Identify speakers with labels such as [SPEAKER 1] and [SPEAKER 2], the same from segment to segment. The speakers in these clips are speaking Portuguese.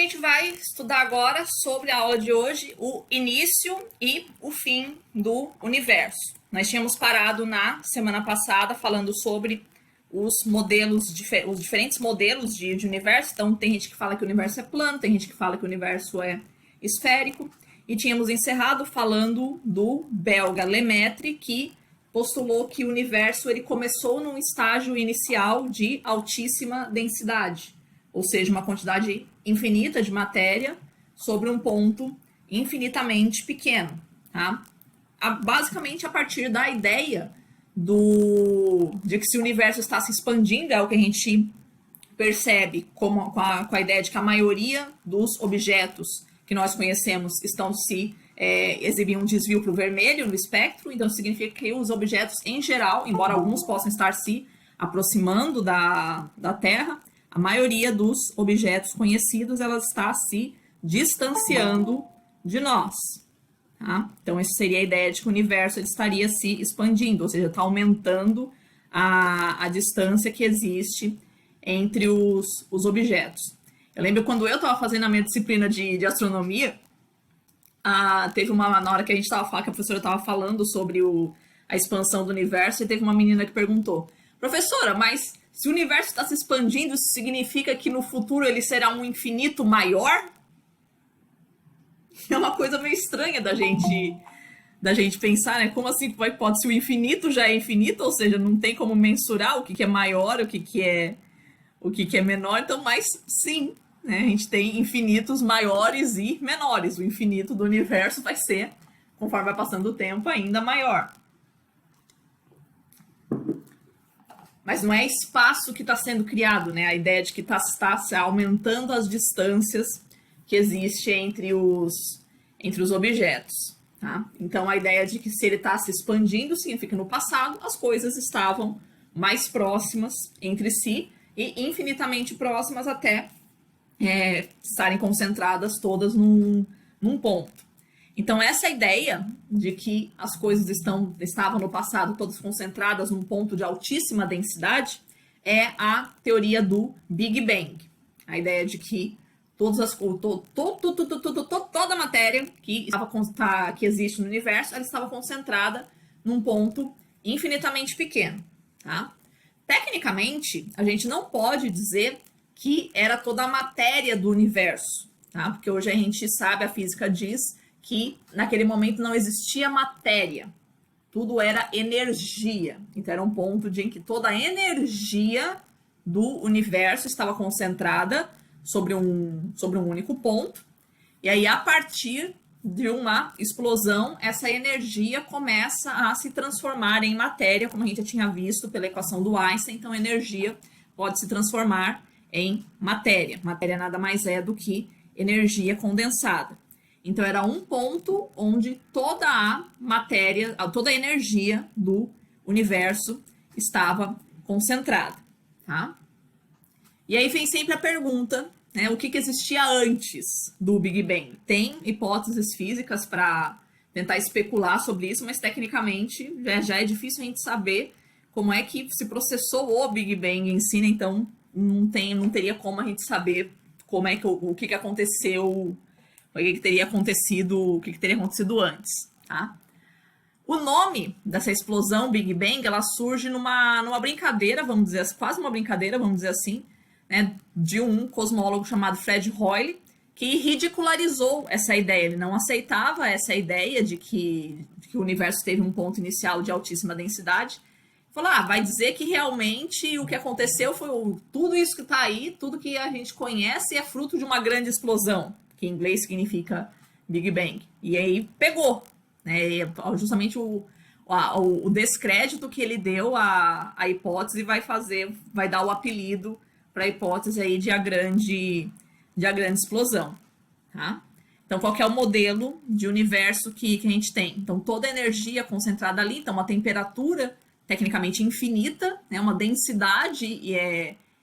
[SPEAKER 1] gente vai estudar agora sobre a aula de hoje, o início e o fim do universo. Nós tínhamos parado na semana passada falando sobre os diferentes modelos de universo. Então, tem gente que fala que o universo é plano, tem gente que fala que o universo é esférico. E tínhamos encerrado falando do belga Lemaitre, que postulou que o universo ele começou num estágio inicial de altíssima densidade, ou seja, uma quantidade infinita de matéria sobre um ponto infinitamente pequeno. Tá? Basicamente, a partir da ideia de que se o universo está se expandindo, é o que a gente percebe com a ideia de que a maioria dos objetos que nós conhecemos estão se exibindo um desvio para o vermelho no espectro, então significa que os objetos em geral, embora alguns possam estar se aproximando da Terra, a maioria dos objetos conhecidos ela está se distanciando de nós. Tá? Então, essa seria a ideia de que o universo ele estaria se expandindo, ou seja, está aumentando a distância que existe entre os objetos. Eu lembro quando eu estava fazendo a minha disciplina de astronomia, teve na hora que a gente estava falando, que a professora estava falando sobre a expansão do universo, e teve uma menina que perguntou: professora, mas se o universo está se expandindo, isso significa que no futuro ele será um infinito maior? É uma coisa meio estranha da gente pensar, né? Como assim pode se o infinito já é infinito, ou seja, não tem como mensurar o que é maior, o que é menor, então, mas sim, né? A gente tem infinitos maiores e menores. O infinito do universo vai ser, conforme vai passando o tempo, ainda maior. Mas não é espaço que está sendo criado, né? A ideia de que está aumentando as distâncias que existem entre os objetos. Tá? Então, a ideia de que se ele está se expandindo significa que no passado as coisas estavam mais próximas entre si e infinitamente próximas até estarem concentradas todas num ponto. Então, essa ideia de que as coisas estavam no passado todas concentradas num ponto de altíssima densidade é a teoria do Big Bang. A ideia de que toda a matéria que existe no universo ela estava concentrada num ponto infinitamente pequeno. Tá? Tecnicamente, a gente não pode dizer que era toda a matéria do universo, tá? Porque hoje a gente sabe, a física diz que naquele momento não existia matéria, tudo era energia. Então era um ponto em que toda a energia do universo estava concentrada sobre um único ponto, e aí a partir de uma explosão, essa energia começa a se transformar em matéria, como a gente já tinha visto pela equação do Einstein. Então, energia pode se transformar em matéria. Matéria nada mais é do que energia condensada. Então, era um ponto onde toda a matéria, toda a energia do universo estava concentrada. Tá? E aí vem sempre a pergunta, né, o que existia antes do Big Bang? Tem hipóteses físicas para tentar especular sobre isso, mas tecnicamente já é difícil a gente saber como é que se processou o Big Bang em si, né? Então não teria como a gente saber como é que o que aconteceu, o que teria acontecido antes, tá? O nome dessa explosão Big Bang, ela surge numa brincadeira, vamos dizer assim, quase uma brincadeira, vamos dizer assim, né, de um cosmólogo chamado Fred Hoyle, que ridicularizou essa ideia. Ele não aceitava essa ideia de que o universo teve um ponto inicial de altíssima densidade. Falou, vai dizer que realmente o que aconteceu foi tudo isso que está aí, tudo que a gente conhece é fruto de uma grande explosão, que em inglês significa Big Bang. E aí pegou, né, justamente o descrédito que ele deu à hipótese vai dar o apelido para a hipótese aí de a grande explosão. Tá? Então, qual que é o modelo de universo que a gente tem? Então, toda a energia concentrada ali, então uma temperatura tecnicamente infinita, né? Uma densidade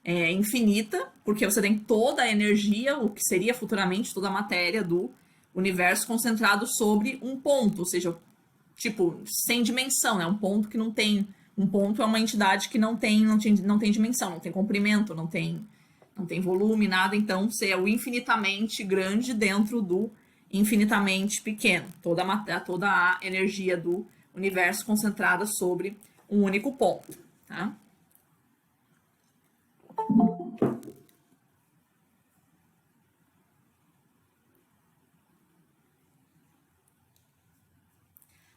[SPEAKER 1] infinita, porque você tem toda a energia, o que seria futuramente toda a matéria do universo concentrado sobre um ponto, ou seja, tipo, sem dimensão, né? Um ponto que não tem... Um ponto é uma entidade que não tem dimensão, não tem comprimento, não tem não tem volume, nada, então você é o infinitamente grande dentro do infinitamente pequeno. Toda a energia do universo concentrada sobre um único ponto, tá?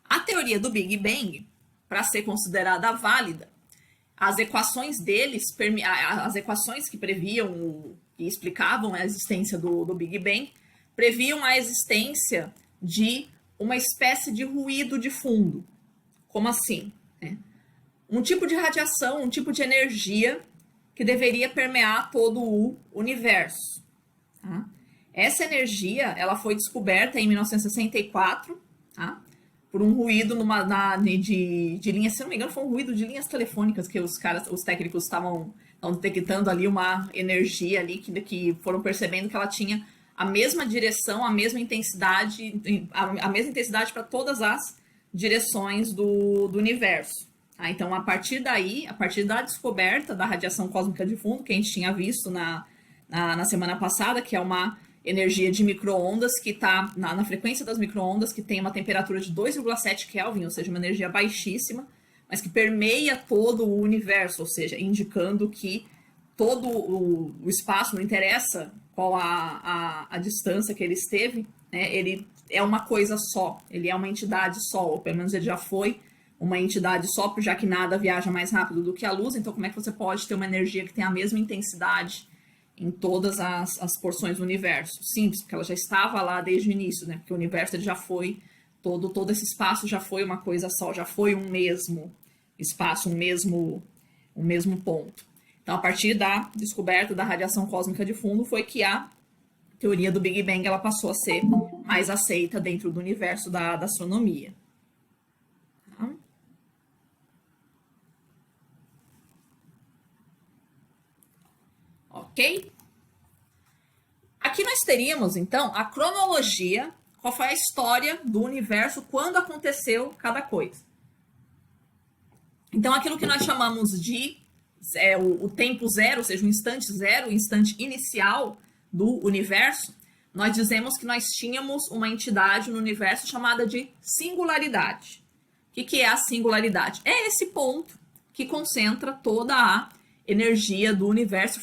[SPEAKER 1] A teoria do Big Bang, para ser considerada válida, as equações as equações que previam e explicavam a existência do Big Bang, previam a existência de uma espécie de ruído de fundo. Como assim? Um tipo de radiação, um tipo de energia que deveria permear todo o universo. Tá? Essa energia ela foi descoberta em 1964, tá? Por um ruído de linhas, se não me engano, foi um ruído de linhas telefônicas que os técnicos estavam detectando ali uma energia ali que foram percebendo que ela tinha a mesma direção, a mesma intensidade para todas as direções do universo. Tá? Então, a partir da descoberta da radiação cósmica de fundo, que a gente tinha visto na semana passada, que é uma energia de micro-ondas que está na frequência das micro-ondas, que tem uma temperatura de 2,7 Kelvin, ou seja, uma energia baixíssima, mas que permeia todo o universo, ou seja, indicando que todo o espaço, não interessa qual a distância que ele esteve, né, ele é uma coisa só, ele é uma entidade só, ou pelo menos ele já foi uma entidade só, já que nada viaja mais rápido do que a luz, então como é que você pode ter uma energia que tem a mesma intensidade em todas as porções do universo? Simples, porque ela já estava lá desde o início, né? Porque o universo ele já foi, todo esse espaço já foi uma coisa só, já foi um mesmo espaço, um mesmo ponto. Então, a partir da descoberta da radiação cósmica de fundo, foi que a teoria do Big Bang ela passou a ser mais aceita dentro do universo da astronomia. Tá? Ok? Aqui nós teríamos, então, a cronologia, qual foi a história do universo, quando aconteceu cada coisa. Então, aquilo que nós chamamos de o tempo zero, ou seja, o instante zero, o instante inicial do universo, nós dizemos que nós tínhamos uma entidade no universo chamada de singularidade. O que é a singularidade? É esse ponto que concentra toda a energia do universo,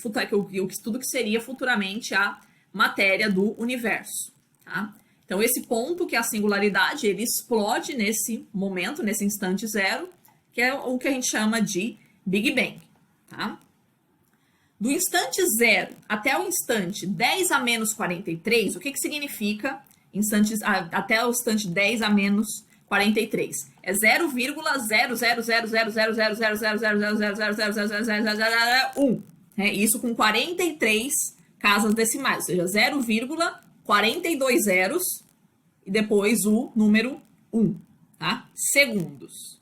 [SPEAKER 1] tudo que seria futuramente a matéria do universo. Tá? Então, esse ponto, que é a singularidade, ele explode nesse momento, nesse instante zero, que é o que a gente chama de Big Bang. Tá? Do instante zero até o instante 10 a menos 43, o que significa até o instante 10 a menos 43? É 0,0000000000000000001. Isso com 43 casas decimais, ou seja, 0,42 zeros e depois o número 1, tá? Segundos.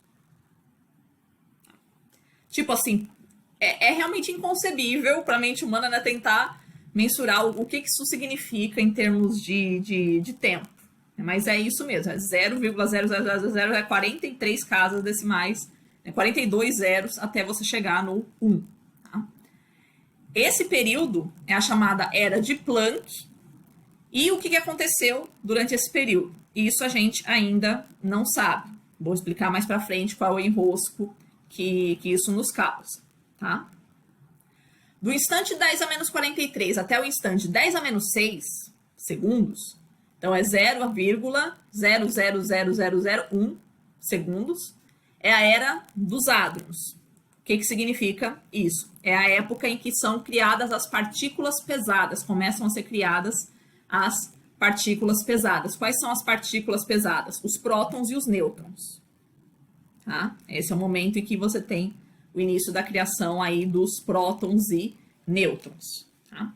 [SPEAKER 1] Tipo assim, é realmente inconcebível para a mente humana, né, tentar mensurar o que isso significa em termos de tempo. Mas é isso mesmo, é 0,0000 é 43 casas decimais, 42 zeros até você chegar no 1. Tá? Esse período é a chamada Era de Planck. E o que aconteceu durante esse período? Isso a gente ainda não sabe. Vou explicar mais para frente qual é o enrosco que isso nos causa. Tá? Do instante 10 a menos 43 até o instante 10 a menos 6 segundos, então é 0,0000001 segundos, é a era dos hadrons. O que significa isso? É a época em que são criadas as partículas pesadas, começam a ser criadas as partículas pesadas. Quais são as partículas pesadas? Os prótons e os nêutrons. Tá? Esse é o momento em que você tem o início da criação aí dos prótons e nêutrons. Tá?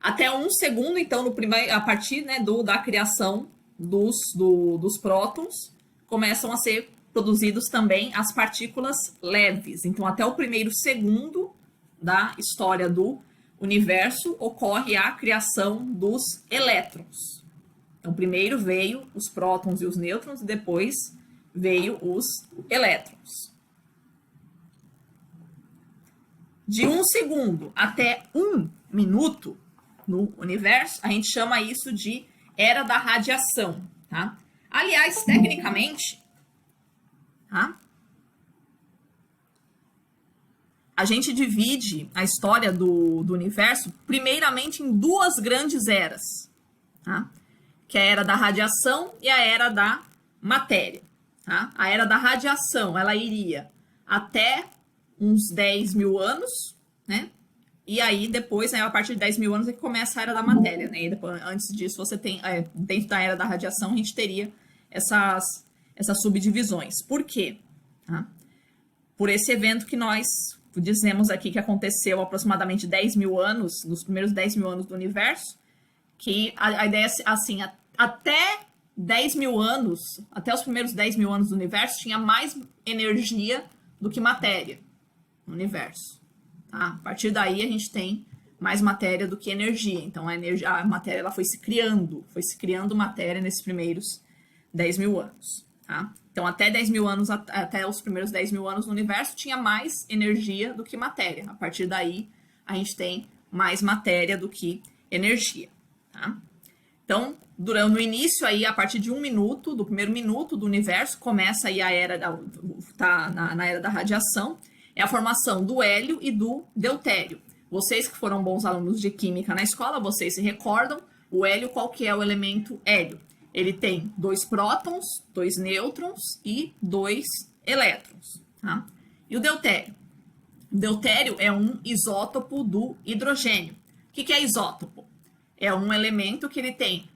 [SPEAKER 1] Até 1 segundo, então, a partir, né, da criação dos prótons, começam a ser produzidos também as partículas leves. Então, até o 1º segundo da história do universo ocorre a criação dos elétrons. Então, primeiro veio os prótons e os nêutrons, e depois veio os elétrons. de 1 segundo até 1 minuto no universo, a gente chama isso de era da radiação, tá? Aliás, tecnicamente, tá? A gente divide a história do universo primeiramente em duas grandes eras, tá? Que é a era da radiação e a era da matéria, tá? A era da radiação, ela iria até uns 10 mil anos, né? E aí, depois, né, a partir de 10 mil anos é que começa a era da matéria, né? E depois, antes disso, você tem, dentro da era da radiação, a gente teria essas subdivisões. Por quê? Tá? Por esse evento que nós dizemos aqui que aconteceu aproximadamente 10 mil anos, nos primeiros 10 mil anos do universo, que a ideia é assim, até 10 mil anos, até os primeiros 10 mil anos do universo, tinha mais energia do que matéria no universo. Tá? A partir daí a gente tem mais matéria do que energia. Então a matéria ela foi se criando matéria nesses primeiros 10 mil anos. Tá? Então até 10 mil anos, até os primeiros 10 mil anos no universo, tinha mais energia do que matéria. A partir daí a gente tem mais matéria do que energia. Tá? Então, no início aí, a partir de 1 minuto, do primeiro minuto do universo, começa aí a era na era da radiação, é a formação do hélio e do deutério. Vocês que foram bons alunos de química na escola, vocês se recordam, o hélio, qual que é o elemento hélio? Ele tem 2 prótons, 2 nêutrons e 2 elétrons. Tá? E o deutério? O deutério é um isótopo do hidrogênio. O que é isótopo? É um elemento que ele tem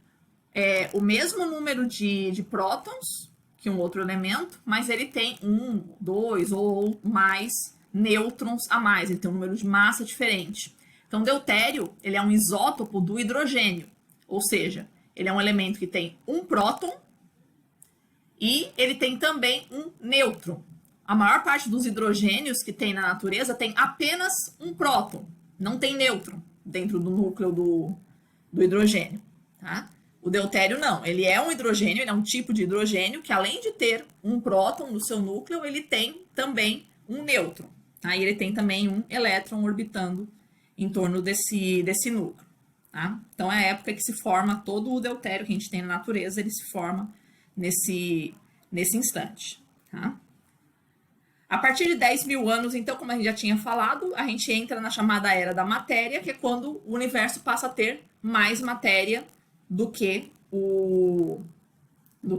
[SPEAKER 1] o mesmo número de prótons que um outro elemento, mas ele tem 1, 2 ou mais nêutrons a mais, ele tem um número de massa diferente. Então, o deutério, ele é um isótopo do hidrogênio, ou seja, ele é um elemento que tem um próton e ele tem também um nêutron. A maior parte dos hidrogênios que tem na natureza tem apenas um próton, não tem nêutron dentro do núcleo do hidrogênio, tá? O deutério não, ele é um hidrogênio, ele é um tipo de hidrogênio que além de ter um próton no seu núcleo, ele tem também um nêutron, tá? E ele tem também um elétron orbitando em torno desse núcleo, tá? Então é a época que se forma todo o deutério que a gente tem na natureza, ele se forma nesse instante, tá? A partir de 10 mil anos, então, como a gente já tinha falado, a gente entra na chamada era da matéria, que é quando o universo passa a ter mais matéria do que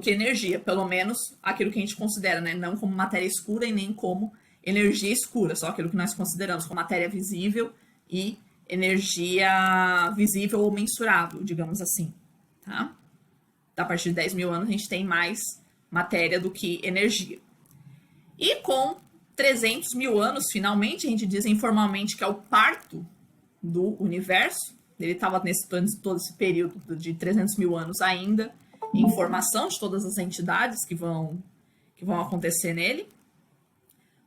[SPEAKER 1] energia, pelo menos aquilo que a gente considera, né? Não como matéria escura e nem como energia escura, só aquilo que nós consideramos como matéria visível e energia visível ou mensurável, digamos assim, tá? A partir de 10 mil anos a gente tem mais matéria do que energia. E com 300 mil anos, finalmente, a gente diz informalmente que é o parto do universo. Ele estava todo esse período de 300 mil anos ainda em formação de todas as entidades que vão acontecer nele.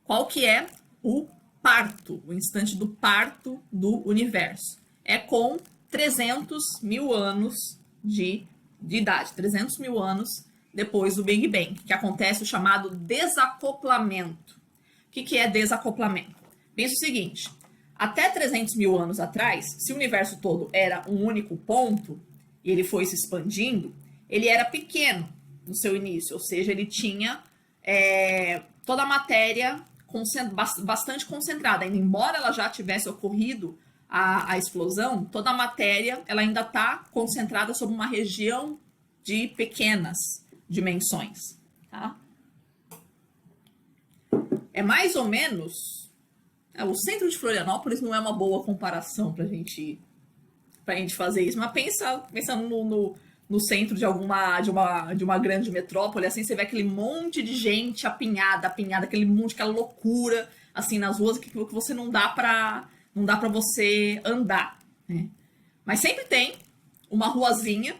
[SPEAKER 1] Qual que é o parto, o instante do parto do universo? É com 300 mil anos de idade, 300 mil anos depois do Big Bang, que acontece o chamado desacoplamento. O que é desacoplamento? Pensa o seguinte, até 300 mil anos atrás, se o universo todo era um único ponto, e ele foi se expandindo, ele era pequeno no seu início, ou seja, ele tinha toda a matéria bastante concentrada, ainda embora ela já tivesse ocorrido a explosão, toda a matéria ela ainda está concentrada sobre uma região de pequenas dimensões, tá? É mais ou menos... o centro de Florianópolis não é uma boa comparação pra gente fazer isso, mas pensando no centro de uma grande metrópole, assim, você vê aquele monte de gente apinhada, aquele monte, aquela loucura, assim, nas ruas, que você não dá pra você andar, né? Mas sempre tem uma ruazinha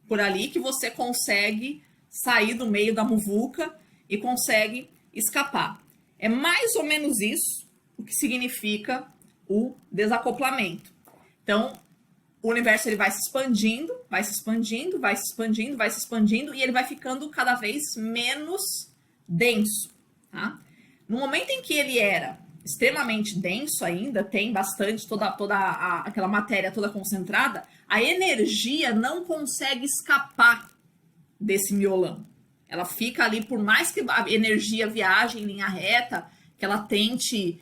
[SPEAKER 1] por ali que você consegue sair do meio da muvuca e consegue escapar. É mais ou menos isso o que significa o desacoplamento. Então, o universo ele vai se expandindo, e ele vai ficando cada vez menos denso, tá? No momento em que ele era extremamente denso ainda, tem bastante aquela matéria toda concentrada, a energia não consegue escapar desse miolão. Ela fica ali, por mais que a energia viaje em linha reta, que ela tente,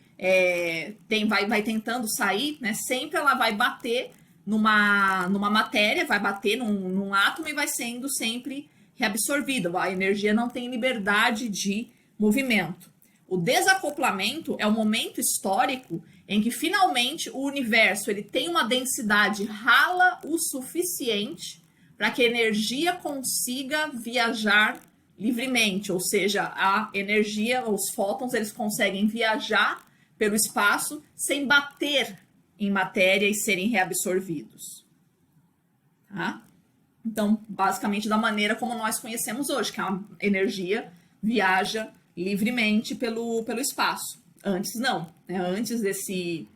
[SPEAKER 1] vai tentando sair, né? Sempre ela vai bater numa matéria, vai bater num átomo e vai sendo sempre reabsorvida. A energia não tem liberdade de movimento. O desacoplamento é o momento histórico em que finalmente o universo ele tem uma densidade rala o suficiente para que a energia consiga viajar livremente, ou seja, a energia, os fótons, eles conseguem viajar pelo espaço sem bater em matéria e serem reabsorvidos. Tá? Então, basicamente da maneira como nós conhecemos hoje, que a energia viaja livremente pelo espaço. Antes não, né? Antes desse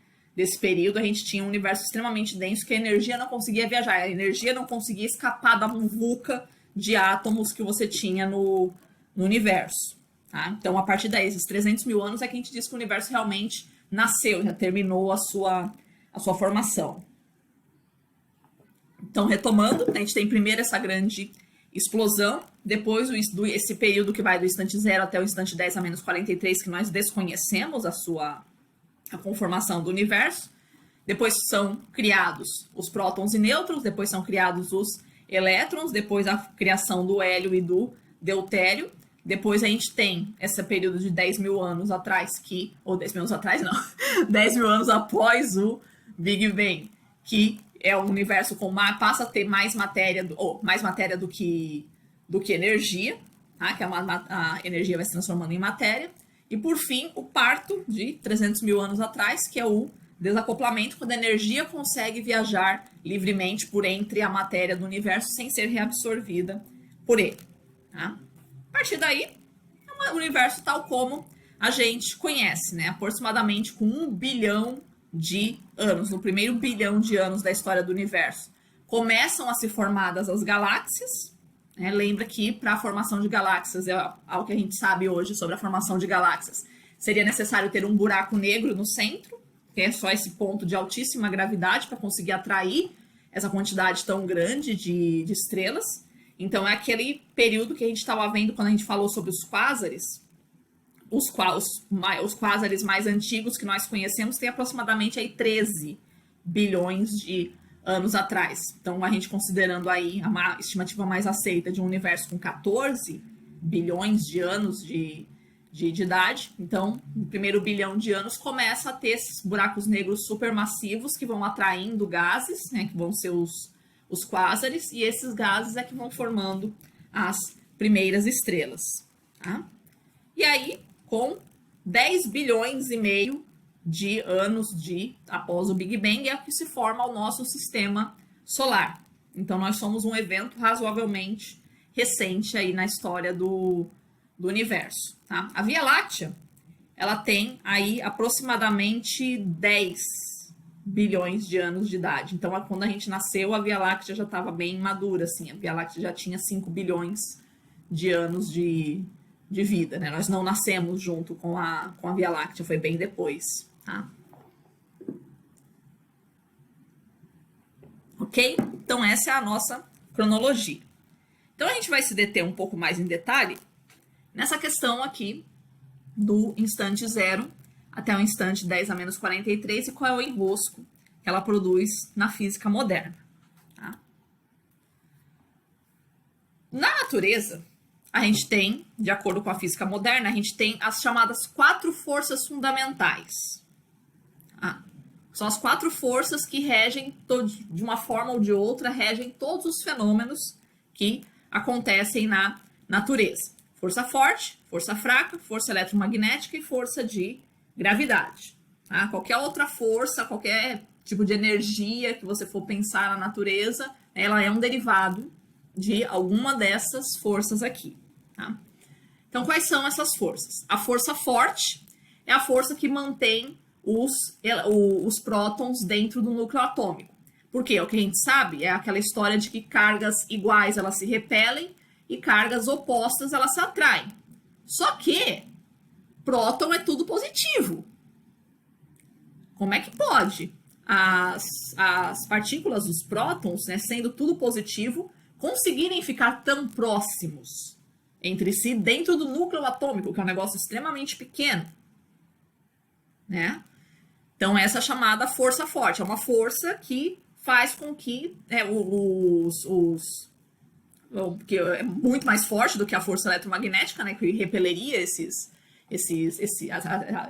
[SPEAKER 1] período a gente tinha um universo extremamente denso que a energia não conseguia viajar, a energia não conseguia escapar da muvuca de átomos que você tinha no universo. Tá? Então, a partir daí, esses 300 mil anos é que a gente diz que o universo realmente nasceu, já terminou a sua formação. Então, retomando, a gente tem primeiro essa grande explosão, depois esse período que vai do instante 0 até o instante 10 a menos 43, que nós desconhecemos a conformação do universo. Depois são criados os prótons e nêutrons, depois são criados os elétrons, depois a criação do hélio e do deutério. Depois a gente tem esse período de 10 mil anos atrás, ou 10 mil anos atrás não, 10 mil anos após o Big Bang, que é um universo passa a ter mais matéria, mais matéria do que energia, tá? Que a energia vai se transformando em matéria. E por fim, o parto de 300 mil anos atrás, que é o desacoplamento, quando a energia consegue viajar livremente por entre a matéria do universo sem ser reabsorvida por ele. Tá? A partir daí, é um universo tal como a gente conhece, né? Aproximadamente com 1 bilhão de anos, no primeiro bilhão de anos da história do universo, começam a ser formadas as galáxias. Né? Lembra que para a formação de galáxias, é algo que a gente sabe hoje sobre a formação de galáxias, seria necessário ter um buraco negro no centro, que é só esse ponto de altíssima gravidade para conseguir atrair essa quantidade tão grande de estrelas. Então, é aquele período que a gente estava vendo quando a gente falou sobre os quásares. Os quásares mais antigos que nós conhecemos têm aproximadamente aí 13 bilhões de anos atrás. Então, a gente considerando aí a estimativa mais aceita de um universo com 14 bilhões de anos de idade. Então, no primeiro bilhão de anos, começa a ter esses buracos negros supermassivos que vão atraindo gases, né, que vão ser os quásares, e esses gases é que vão formando as primeiras estrelas. Tá? E aí, com 10 bilhões e meio de anos após o Big Bang, é que se forma o nosso sistema solar. Então, nós somos um evento razoavelmente recente aí na história do universo. Tá? A Via Láctea, ela tem aí aproximadamente 10 bilhões de anos de idade. Então, quando a gente nasceu, a Via Láctea já estava bem madura, assim. A Via Láctea já tinha 5 bilhões de anos de vida, né? Nós não nascemos junto com a Via Láctea, foi bem depois, tá? Ok? Então, essa é a nossa cronologia. Então, a gente vai se deter um pouco mais em detalhe nessa questão aqui do instante 0 até o instante 10 a menos 43 e qual é o enrosco que ela produz na física moderna. Tá? Na natureza, a gente tem, de acordo com a física moderna, a gente tem as chamadas 4 forças fundamentais. São as 4 forças que regem, de uma forma ou de outra, regem todos os fenômenos que acontecem na natureza. Força forte, força fraca, força eletromagnética e força de gravidade. Tá? Qualquer outra força, qualquer tipo de energia que você for pensar na natureza, ela é um derivado de alguma dessas forças aqui. Tá? Então, quais são essas forças? A força forte é a força que mantém os prótons dentro do núcleo atômico. Por quê? O que a gente sabe é aquela história de que cargas iguais elas se repelem e cargas opostas elas se atraem. Só que próton é tudo positivo. Como é que pode as partículas, os prótons, né, sendo tudo positivo, conseguirem ficar tão próximos entre si dentro do núcleo atômico, que é um negócio extremamente pequeno, né? Então, essa é chamada força forte. É uma força que faz com que que é muito mais forte do que a força eletromagnética, né? Que repeleria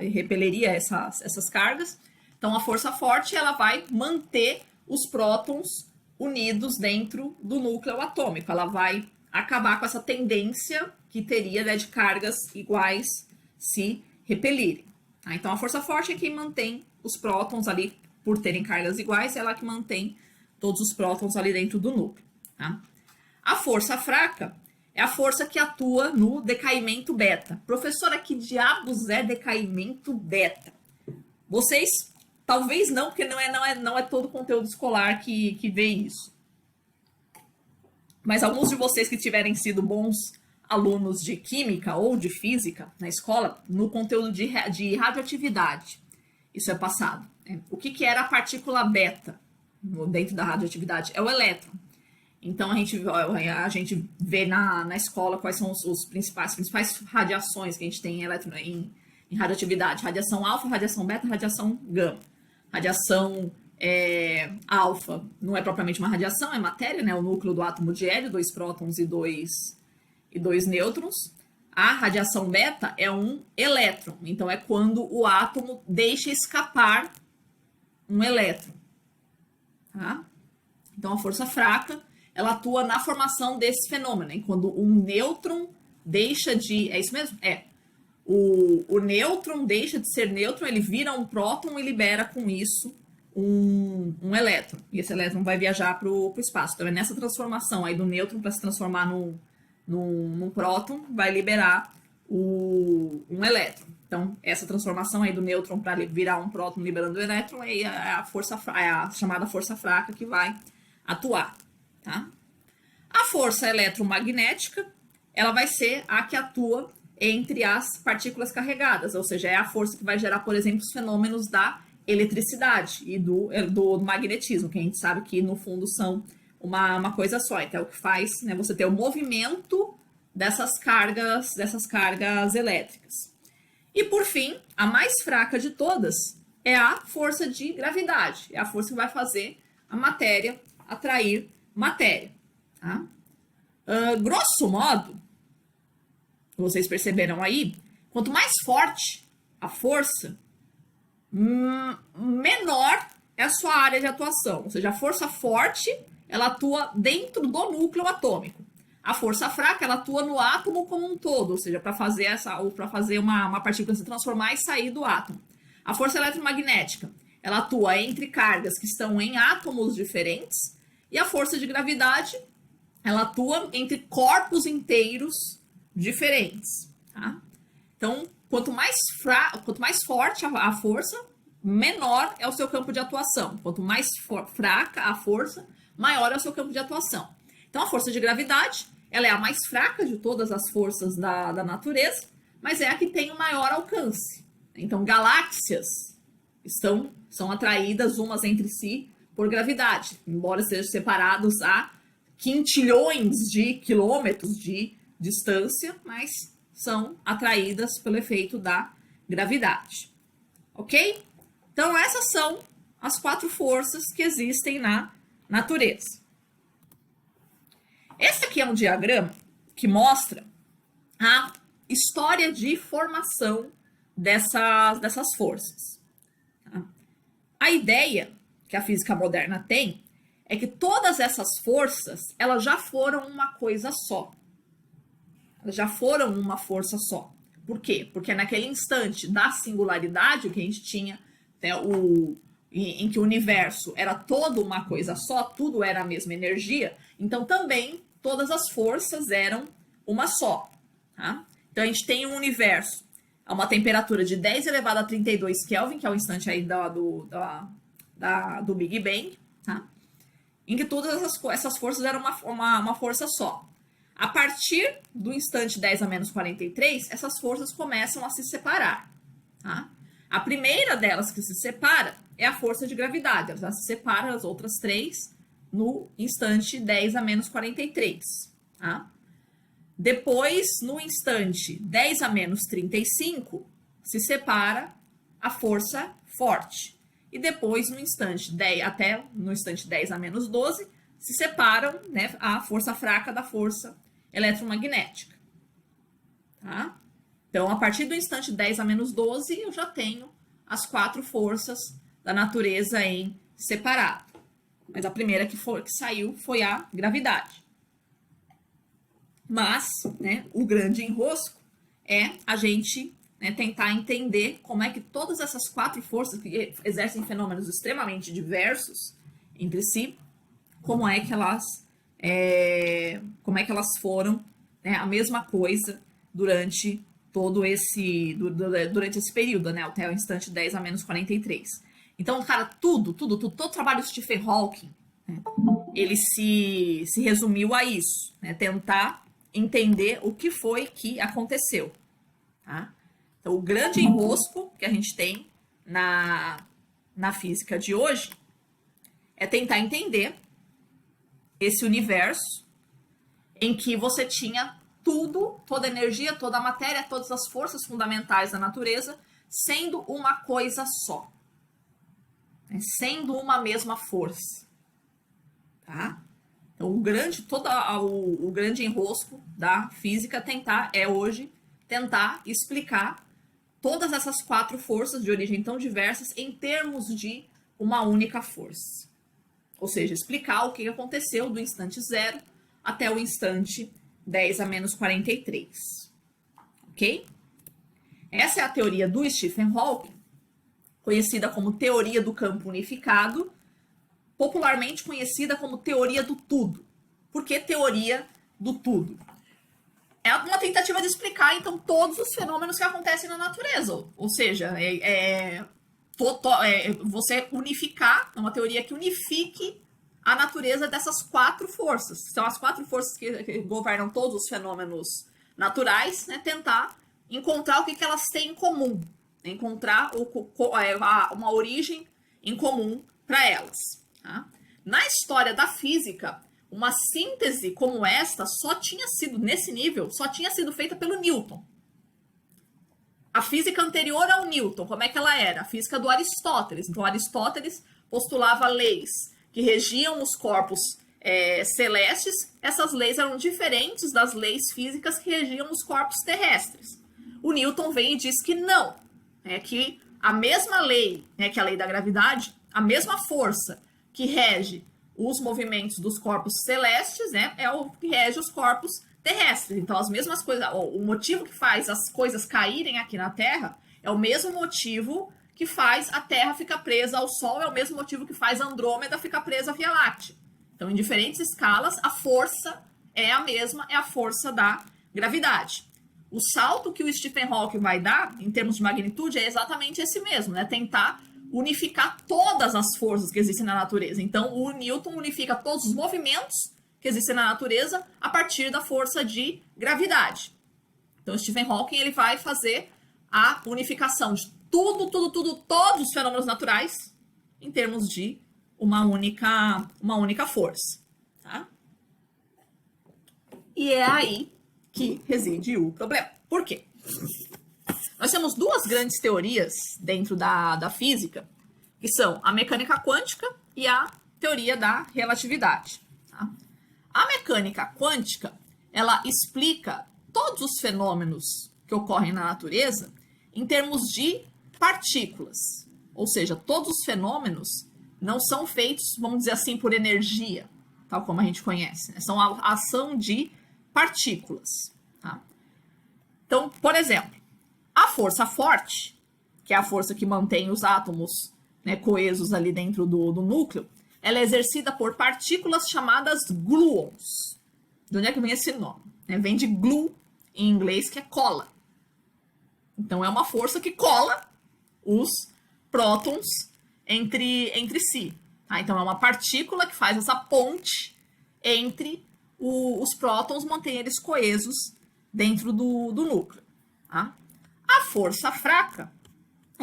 [SPEAKER 1] repeleria essas cargas. Então, a força forte ela vai manter os prótons unidos dentro do núcleo atômico. Ela vai acabar com essa tendência que teria, né, de cargas iguais se repelirem. Tá? Então, a força forte é quem mantém os prótons ali, por terem cargas iguais, ela que mantém todos os prótons ali dentro do núcleo. Tá? A força fraca é a força que atua no decaimento beta. Professora, que diabos é decaimento beta? Vocês, talvez não, porque não é todo conteúdo escolar que vê isso. Mas alguns de vocês que tiverem sido bons alunos de química ou de física na escola, no conteúdo de radioatividade, isso é passado. O que era a partícula beta dentro da radioatividade? É o elétron. Então a gente vê na escola quais são as principais radiações que a gente tem em radioatividade. Radiação alfa, radiação beta, radiação gama. Radiação alfa não é propriamente uma radiação, é matéria, né? O núcleo do átomo de hélio, 2 prótons e dois nêutrons. A radiação beta é um elétron. Então é quando o átomo deixa escapar um elétron. Tá? Então a força fraca ela atua na formação desse fenômeno, hein? Quando um nêutron deixa de... É isso mesmo? É. O nêutron deixa de ser nêutron, ele vira um próton e libera com isso um elétron. E esse elétron vai viajar para o espaço. Então é nessa transformação aí do nêutron para se transformar num próton, vai liberar um elétron. Então essa transformação aí do nêutron para virar um próton liberando o elétron é a chamada força fraca que vai atuar. Tá? A força eletromagnética, ela vai ser a que atua entre as partículas carregadas, ou seja, é a força que vai gerar, por exemplo, os fenômenos da eletricidade e do magnetismo, que a gente sabe que no fundo são uma coisa só. Então é o que faz, né, você ter o movimento dessas cargas elétricas. E por fim, a mais fraca de todas é a força de gravidade, é a força que vai fazer a matéria atrair matéria. Tá? Grosso modo, vocês perceberam aí, quanto mais forte a força, menor é a sua área de atuação. Ou seja, a força forte, ela atua dentro do núcleo atômico. A força fraca, ela atua no átomo como um todo, ou seja, para fazer uma partícula se transformar e sair do átomo. A força eletromagnética, ela atua entre cargas que estão em átomos diferentes. E a força de gravidade, ela atua entre corpos inteiros diferentes. Tá? Então, quanto mais forte a força, menor é o seu campo de atuação. Quanto mais fraca a força, maior é o seu campo de atuação. Então, a força de gravidade, ela é a mais fraca de todas as forças da natureza, mas é a que tem o maior alcance. Então, galáxias são atraídas umas entre si por gravidade, embora sejam separados a quintilhões de quilômetros de distância, mas são atraídas pelo efeito da gravidade. Ok? Então, essas são as 4 forças que existem na natureza. Esse aqui é um diagrama que mostra a história de formação dessas forças. Tá? A ideia que a física moderna tem é que todas essas forças, elas já foram uma coisa só. Elas já foram uma força só. Por quê? Porque naquele instante da singularidade, que a gente tinha, né, em que o universo era todo uma coisa só, tudo era a mesma energia, então também todas as forças eram uma só. Tá? Então a gente tem um universo a uma temperatura de 10 elevado a 32 Kelvin, que é o instante aí do Big Bang, tá? Em que todas essas forças eram uma força só. A partir do instante 10 a menos 43, essas forças começam a se separar. Tá? A primeira delas que se separa é a força de gravidade. Ela já se separa as outras três no instante 10 a menos 43. Tá? Depois, no instante 10 a menos 35, se separa a força forte. E depois, no instante 10, até no instante 10 a menos 12, se separam, né, a força fraca da força eletromagnética. Tá? Então, a partir do instante 10 a menos 12, eu já tenho as quatro forças da natureza em separado. Mas a primeira que saiu foi a gravidade. Mas, né, o grande enrosco é a gente, né, tentar entender como é que todas essas quatro forças que exercem fenômenos extremamente diversos entre si, como é que elas foram, né, a mesma coisa durante todo durante esse período, né, até o instante 10 a menos 43. Então, cara, todo o trabalho do Stephen Hawking, né, ele se resumiu a isso, né, tentar entender o que foi que aconteceu. Tá? Então, o grande enrosco que a gente tem na física de hoje é tentar entender esse universo em que você tinha tudo, toda a energia, toda a matéria, todas as forças fundamentais da natureza, sendo uma coisa só. Né? Sendo uma mesma força. Tá? Então, o grande enrosco da física hoje tentar explicar todas essas quatro forças de origem tão diversas em termos de uma única força. Ou seja, explicar o que aconteceu do instante zero até o instante 10 a menos 43. Ok? Essa é a teoria do Stephen Hawking, conhecida como teoria do campo unificado, popularmente conhecida como teoria do tudo. Por que teoria do tudo? É uma tentativa de explicar, então, todos os fenômenos que acontecem na natureza. Ou seja, você unificar, é uma teoria que unifique a natureza dessas quatro forças. São as quatro forças que governam todos os fenômenos naturais, né? Tentar encontrar o que elas têm em comum. Encontrar uma origem em comum para elas. Tá? Na história da física, uma síntese como esta nesse nível, só tinha sido feita pelo Newton. A física anterior ao Newton, como é que ela era? A física do Aristóteles. Então, Aristóteles postulava leis que regiam os corpos celestes. Essas leis eram diferentes das leis físicas que regiam os corpos terrestres. O Newton vem e diz que não. Que a mesma lei, que é a lei da gravidade, a mesma força que rege os movimentos dos corpos celestes, né, é o que rege os corpos terrestres. Então, as mesmas coisas, o motivo que faz as coisas caírem aqui na Terra é o mesmo motivo que faz a Terra ficar presa ao Sol, é o mesmo motivo que faz a Andrômeda ficar presa à Via Láctea. Então, em diferentes escalas, a força é a mesma, é a força da gravidade. O salto que o Stephen Hawking vai dar, em termos de magnitude, é exatamente esse mesmo, né? Tentar unificar todas as forças que existem na natureza. Então, o Newton unifica todos os movimentos que existem na natureza a partir da força de gravidade. Então, Stephen Hawking ele vai fazer a unificação de todos os fenômenos naturais em termos de uma única força. Tá? E é aí que reside o problema. Por quê? Nós temos duas grandes teorias dentro da física, que são a mecânica quântica e a teoria da relatividade. Tá? A mecânica quântica, ela explica todos os fenômenos que ocorrem na natureza em termos de partículas. Ou seja, todos os fenômenos não são feitos, vamos dizer assim, por energia, tal como a gente conhece. Né? São a ação de partículas. Tá? Então, por exemplo, a força forte, que é a força que mantém os átomos, né, coesos ali dentro do núcleo, ela é exercida por partículas chamadas gluons. De onde é que vem esse nome? Vem de glue, em inglês, que é cola. Então, é uma força que cola os prótons entre si. Tá? Então, é uma partícula que faz essa ponte entre os prótons, mantém eles coesos dentro do núcleo. Tá? A força fraca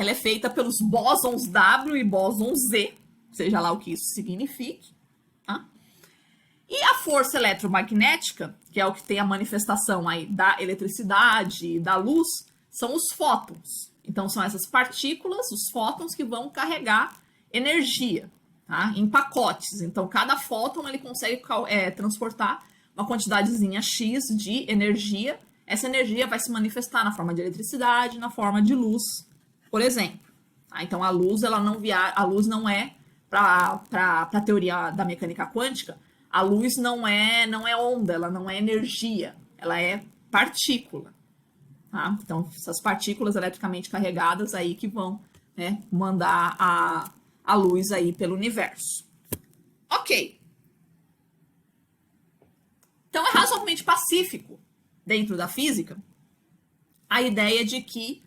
[SPEAKER 1] ela é feita pelos bósons W e bóson Z, seja lá o que isso signifique. Tá? E a força eletromagnética, que é o que tem a manifestação aí da eletricidade e da luz, são os fótons. Então, são essas partículas, os fótons, que vão carregar energia, tá? Em pacotes. Então, cada fóton ele consegue transportar uma quantidadezinha X de energia. Essa energia vai se manifestar na forma de eletricidade, na forma de luz, por exemplo. Tá? Então, a luz, a luz não é, para a teoria da mecânica quântica, a luz não é onda, ela não é energia, ela é partícula. Tá? Então, essas partículas eletricamente carregadas aí que vão, né, mandar a luz aí pelo universo. Ok. Então, é razoavelmente pacífico dentro da física a ideia de que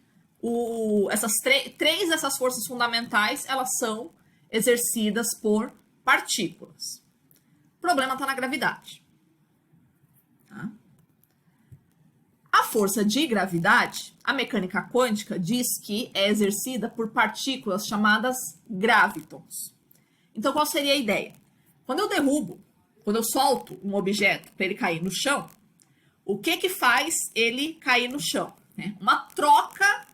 [SPEAKER 1] essas três dessas forças fundamentais, elas são exercidas por partículas. O problema está na gravidade. Tá? A força de gravidade, a mecânica quântica diz que é exercida por partículas chamadas gravitons. Então, qual seria a ideia? Quando eu solto um objeto para ele cair no chão, o que faz ele cair no chão? Uma troca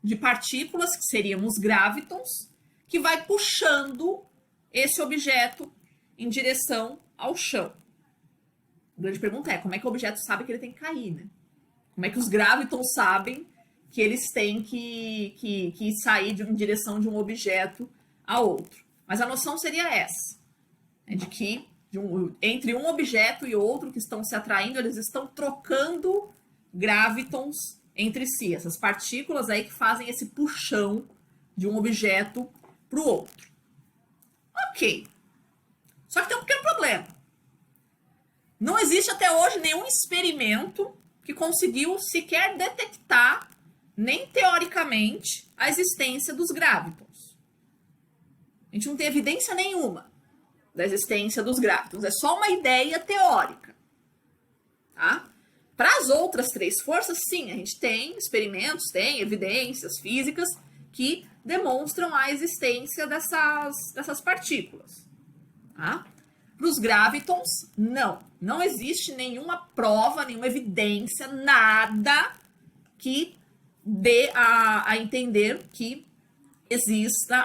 [SPEAKER 1] de partículas, que seriam os gravitons, que vai puxando esse objeto em direção ao chão. A grande pergunta é, como é que o objeto sabe que ele tem que cair, né? Como é que os gravitons sabem que eles têm que sair em direção de um objeto a outro? Mas a noção seria essa, né, de que entre um objeto e outro que estão se atraindo, eles estão trocando gravitons entre si, essas partículas aí que fazem esse puxão de um objeto para o outro. Ok. Só que tem um pequeno problema. Não existe até hoje nenhum experimento que conseguiu sequer detectar, nem teoricamente, a existência dos gravitons. A gente não tem evidência nenhuma da existência dos gravitons. É só uma ideia teórica. Tá? Para as outras três forças, sim, a gente tem experimentos, tem evidências físicas que demonstram a existência dessas partículas. Tá? Para os gravitons, não. Não existe nenhuma prova, nenhuma evidência, nada que dê a entender que existam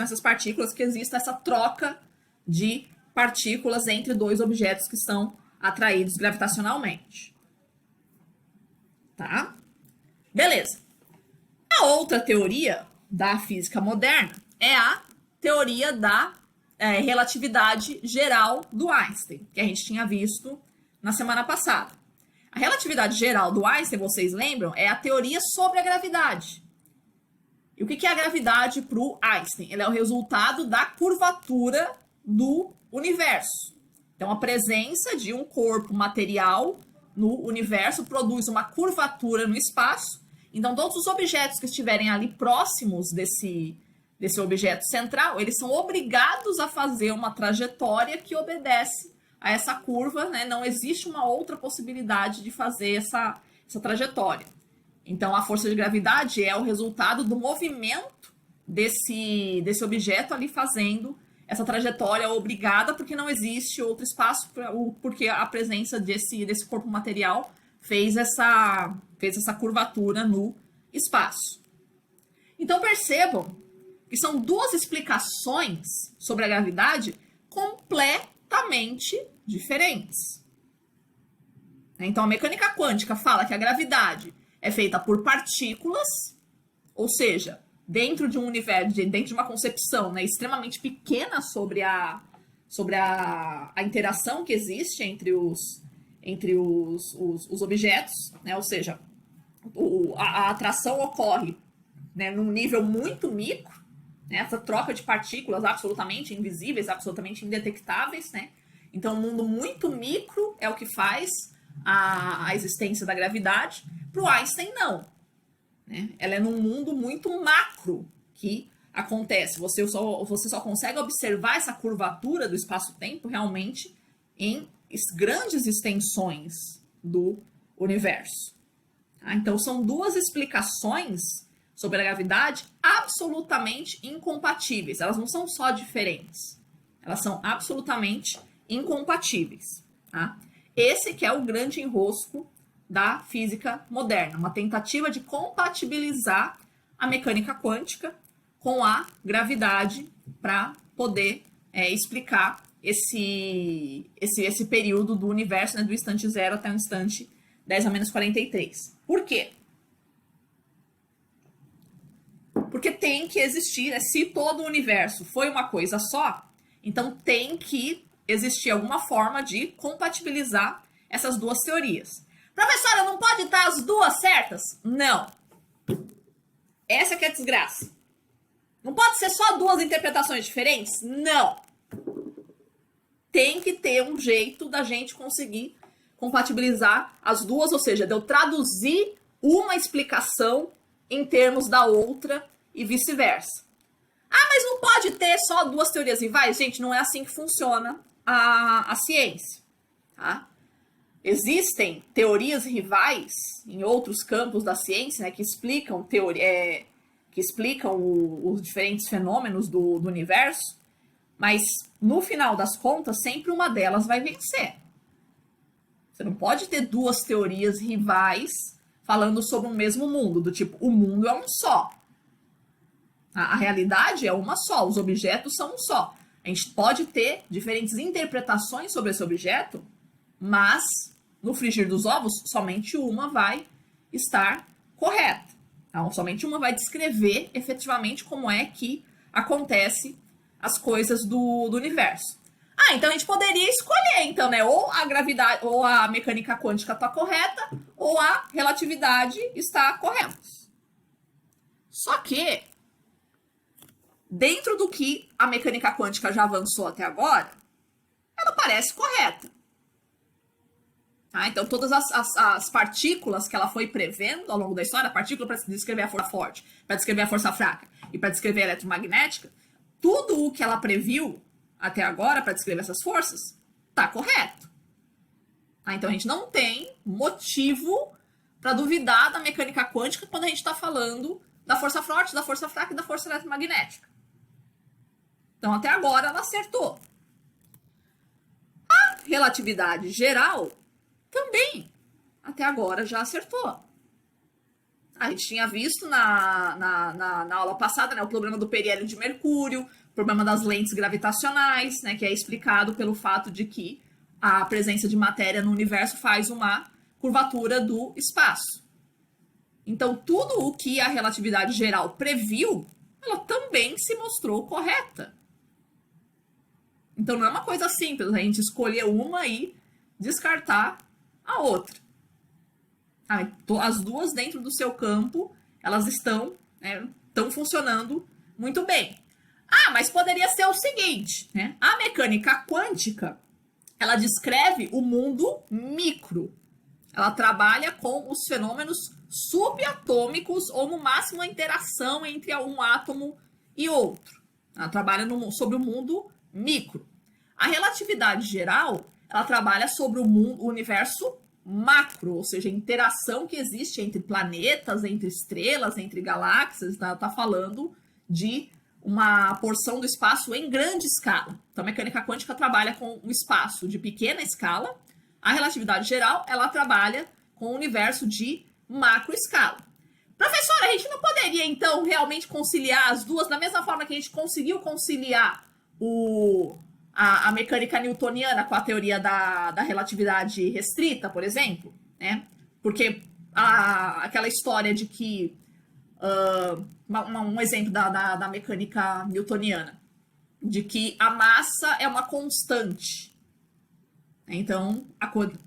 [SPEAKER 1] essas partículas, que exista essa troca de partículas entre dois objetos que são atraídos gravitacionalmente. Tá? Beleza. A outra teoria da física moderna é a teoria da relatividade geral do Einstein, que a gente tinha visto na semana passada. A relatividade geral do Einstein, vocês lembram, é a teoria sobre a gravidade. E o que é a gravidade para o Einstein? Ela é o resultado da curvatura do universo. Então, a presença de um corpo material no universo produz uma curvatura no espaço. Então, todos os objetos que estiverem ali próximos desse objeto central, eles são obrigados a fazer uma trajetória que obedece a essa curva, né? Não existe uma outra possibilidade de fazer essa trajetória. Então, a força de gravidade é o resultado do movimento desse objeto ali fazendo essa trajetória obrigada, porque não existe outro espaço, porque a presença desse corpo material fez essa curvatura no espaço. Então, percebam que são duas explicações sobre a gravidade completamente diferentes. Então, a mecânica quântica fala que a gravidade é feita por partículas, ou seja, dentro de um universo, dentro de uma concepção, né, extremamente pequena sobre a interação que existe entre os objetos, né, ou seja, a atração ocorre, né, num nível muito micro, né, essa troca de partículas absolutamente invisíveis, absolutamente indetectáveis, né? Então, um mundo muito micro é o que faz a existência da gravidade. Para o Einstein, não. Né? Ela é num mundo muito macro que acontece. Você só consegue observar essa curvatura do espaço-tempo realmente em grandes extensões do universo. Tá? Então, são duas explicações sobre a gravidade absolutamente incompatíveis. Elas não são só diferentes, elas são absolutamente incompatíveis. Tá? Esse que é o grande enrosco da física moderna, uma tentativa de compatibilizar a mecânica quântica com a gravidade para poder explicar esse período do universo, né, do instante zero até o instante 10 a menos 43. Por quê? Porque tem que existir, né, se todo o universo foi uma coisa só, então tem que existir alguma forma de compatibilizar essas duas teorias. Professora, não pode estar as duas certas? Não. Essa que é a desgraça. Não pode ser só duas interpretações diferentes? Não. Tem que ter um jeito da gente conseguir compatibilizar as duas, ou seja, de eu traduzir uma explicação em termos da outra e vice-versa. Ah, mas não pode ter só duas teorias rivais? Gente, não é assim que funciona a ciência, tá? Existem teorias rivais em outros campos da ciência, né, que explicam os diferentes fenômenos do universo, mas no final das contas, sempre uma delas vai vencer. Você não pode ter duas teorias rivais falando sobre o mesmo mundo, do tipo, o mundo é um só. A realidade é uma só, os objetos são um só. A gente pode ter diferentes interpretações sobre esse objeto, mas no frigir dos ovos, somente uma vai estar correta. Então, somente uma vai descrever efetivamente como é que acontece as coisas do universo. Ah, então a gente poderia escolher, então, né? Ou a gravidade, ou a mecânica quântica está correta, ou a relatividade está correta. Só que, dentro do que a mecânica quântica já avançou até agora, ela parece correta. Tá? Então, todas as partículas que ela foi prevendo ao longo da história, a partícula para descrever a força forte, para descrever a força fraca e para descrever a eletromagnética, tudo o que ela previu até agora para descrever essas forças está correto. Tá? Então, a gente não tem motivo para duvidar da mecânica quântica quando a gente está falando da força forte, da força fraca e da força eletromagnética. Então, até agora, ela acertou. A relatividade geral também, até agora, já acertou. A gente tinha visto na aula passada, né, o problema do periélio de Mercúrio, o problema das lentes gravitacionais, né, que é explicado pelo fato de que a presença de matéria no universo faz uma curvatura do espaço. Então, tudo o que a relatividade geral previu, ela também se mostrou correta. Então, não é uma coisa simples, a gente escolher uma e descartar a outra. As duas dentro do seu campo, elas estão funcionando muito bem. Ah, mas poderia ser o seguinte, né? A mecânica quântica, ela descreve o mundo micro. Ela trabalha com os fenômenos subatômicos ou, no máximo, a interação entre um átomo e outro. Ela trabalha sobre o mundo micro. A relatividade geral, ela trabalha sobre o universo macro, ou seja, a interação que existe entre planetas, entre estrelas, entre galáxias. Ela está falando de uma porção do espaço em grande escala. Então, a mecânica quântica trabalha com um espaço de pequena escala. A relatividade geral, ela trabalha com o universo de macro escala. Professora, a gente não poderia, então, realmente conciliar as duas da mesma forma que a gente conseguiu conciliar a mecânica newtoniana com a teoria da relatividade restrita, por exemplo, né? Porque aquela história de que... um exemplo da mecânica newtoniana, de que a massa é uma constante. Então,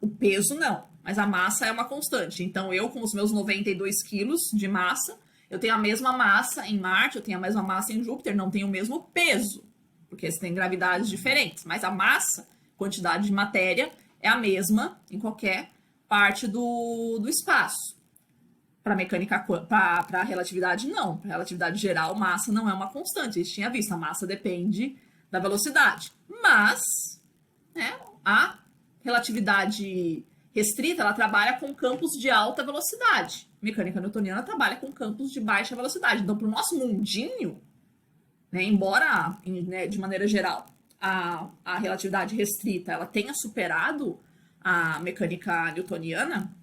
[SPEAKER 1] o peso não, mas a massa é uma constante. Então, eu, com os meus 92 quilos de massa, eu tenho a mesma massa em Marte, eu tenho a mesma massa em Júpiter, não tenho o mesmo peso, porque eles têm gravidades diferentes. Mas a massa, quantidade de matéria, é a mesma em qualquer parte do espaço. Para a relatividade, não. Para a relatividade geral, massa não é uma constante. A gente tinha visto, a massa depende da velocidade. Mas, né, a relatividade restrita, ela trabalha com campos de alta velocidade. Mecânica newtoniana trabalha com campos de baixa velocidade. Então, para o nosso mundinho, né, embora, né, de maneira geral, a relatividade restrita ela tenha superado a mecânica newtoniana,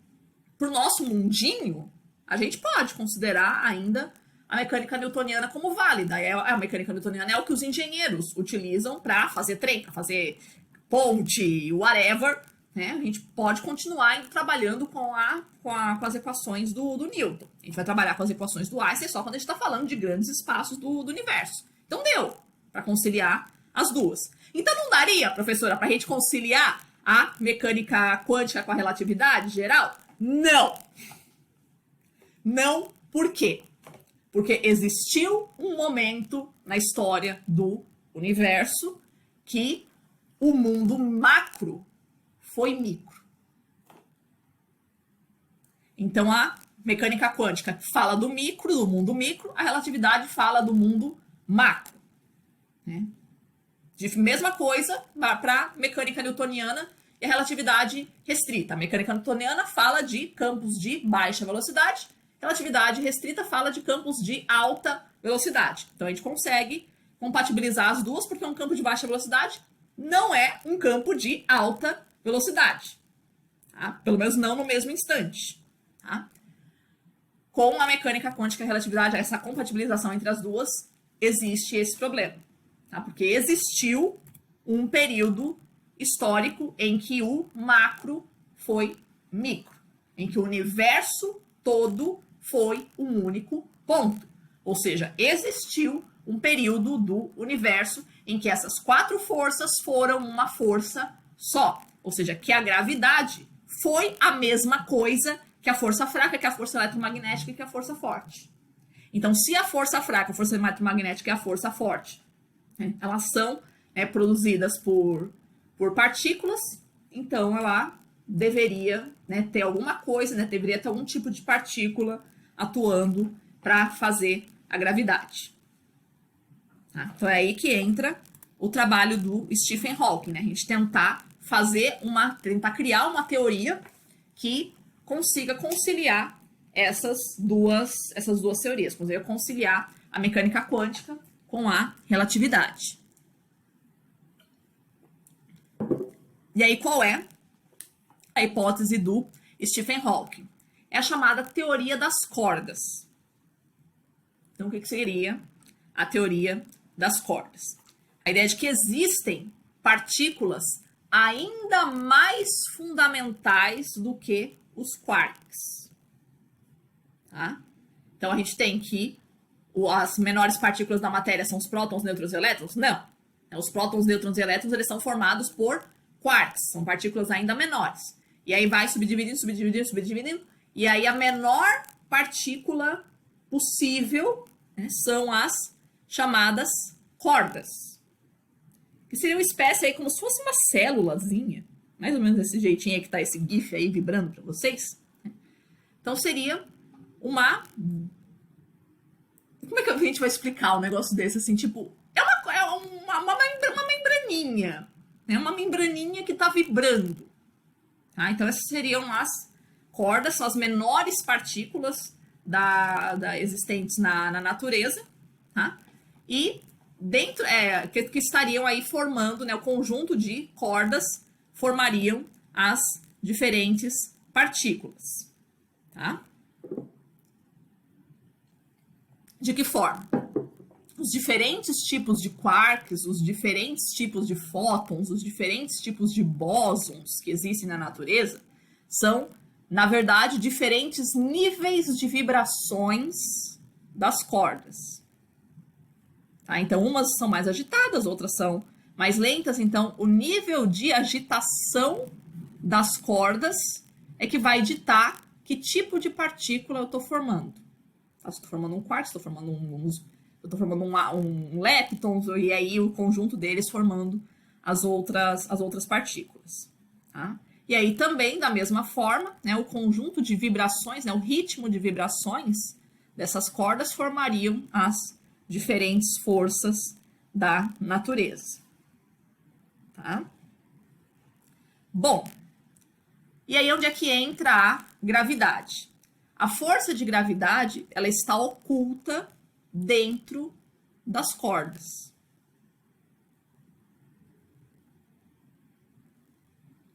[SPEAKER 1] para o nosso mundinho, a gente pode considerar ainda a mecânica newtoniana como válida. A mecânica newtoniana é o que os engenheiros utilizam para fazer trem, para fazer ponte, whatever. Né? A gente pode continuar trabalhando com as equações do Newton. A gente vai trabalhar com as equações do Einstein só quando a gente está falando de grandes espaços do universo. Então deu para conciliar as duas. Então não daria, professora, para a gente conciliar a mecânica quântica com a relatividade geral? Não! Não, por quê? Porque existiu um momento na história do universo que o mundo macro foi micro. Então a mecânica quântica fala do micro, do mundo micro, a relatividade fala do mundo macro. Né? De mesma coisa para a mecânica newtoniana e a relatividade restrita. A mecânica newtoniana fala de campos de baixa velocidade, a relatividade restrita fala de campos de alta velocidade. Então a gente consegue compatibilizar as duas, porque um campo de baixa velocidade não é um campo de alta velocidade. Tá? Pelo menos não no mesmo instante. Tá? Com a mecânica quântica e a relatividade, essa compatibilização entre as duas, existe esse problema. Tá? Porque existiu um período histórico em que o macro foi micro, em que o universo todo foi um único ponto. Ou seja, existiu um período do universo em que essas quatro forças foram uma força só. Ou seja, que a gravidade foi a mesma coisa que a força fraca, que a força eletromagnética e que a força forte. Então, se a força fraca, a força eletromagnética e a força forte, né, elas são produzidas por partículas, então ela deveria, né, ter alguma coisa, né, deveria ter algum tipo de partícula atuando para fazer a gravidade. Tá? Então é aí que entra o trabalho do Stephen Hawking, né? A gente tentar criar uma teoria que consiga conciliar essas duas teorias, consiga conciliar a mecânica quântica com a relatividade. E aí, qual é a hipótese do Stephen Hawking? É a chamada teoria das cordas. Então, o que seria a teoria das cordas? A ideia de que existem partículas ainda mais fundamentais do que os quarks. Tá? Então, a gente tem que as menores partículas da matéria são os prótons, nêutrons e elétrons? Não. Os prótons, nêutrons e elétrons eles são formados por quarks, são partículas ainda menores. E aí vai subdividindo, e aí a menor partícula possível, né, são as chamadas cordas. Que seria uma espécie aí, como se fosse uma célulazinha, mais ou menos desse jeitinho aí que tá esse gif aí vibrando para vocês. Então seria uma... Como é que a gente vai explicar um negócio desse, assim, tipo... É uma membraninha, né? Uma membraninha que tá vibrando. Tá? Então essas seriam as cordas, são as menores partículas existentes na natureza, tá? E dentro, que estariam aí formando, né, o conjunto de cordas formariam as diferentes partículas, tá? De que forma? Os diferentes tipos de quarks, os diferentes tipos de fótons, os diferentes tipos de bósons que existem na natureza são, na verdade, diferentes níveis de vibrações das cordas. Tá? Então, umas são mais agitadas, outras são mais lentas. Então, o nível de agitação das cordas é que vai ditar que tipo de partícula eu estou formando. Tá? Se eu estou formando um quark, se eu estou formando um lepton, e aí o conjunto deles formando as outras partículas. Tá? E aí também, da mesma forma, né, o conjunto de vibrações, né, o ritmo de vibrações dessas cordas formariam as diferentes forças da natureza. Tá? Bom, E aí onde é que entra a gravidade? A força de gravidade, ela está oculta dentro das cordas.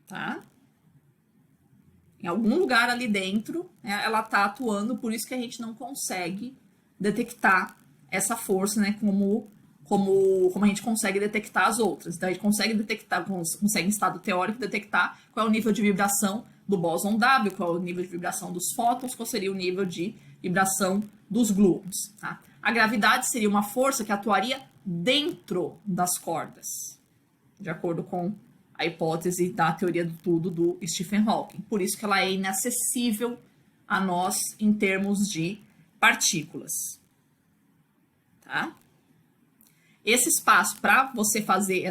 [SPEAKER 1] Tá? Em algum lugar ali dentro, né, ela está atuando, por isso que a gente não consegue detectar essa força, né, como a gente consegue detectar as outras. Então, a gente consegue detectar, consegue em estado teórico detectar qual é o nível de vibração do bóson W, qual é o nível de vibração dos fótons, qual seria o nível de vibração dos gluons. Tá? A gravidade seria uma força que atuaria dentro das cordas, de acordo com a hipótese da teoria do tudo do Stephen Hawking. Por isso que ela é inacessível a nós em termos de partículas. Tá? Esse espaço para você fazer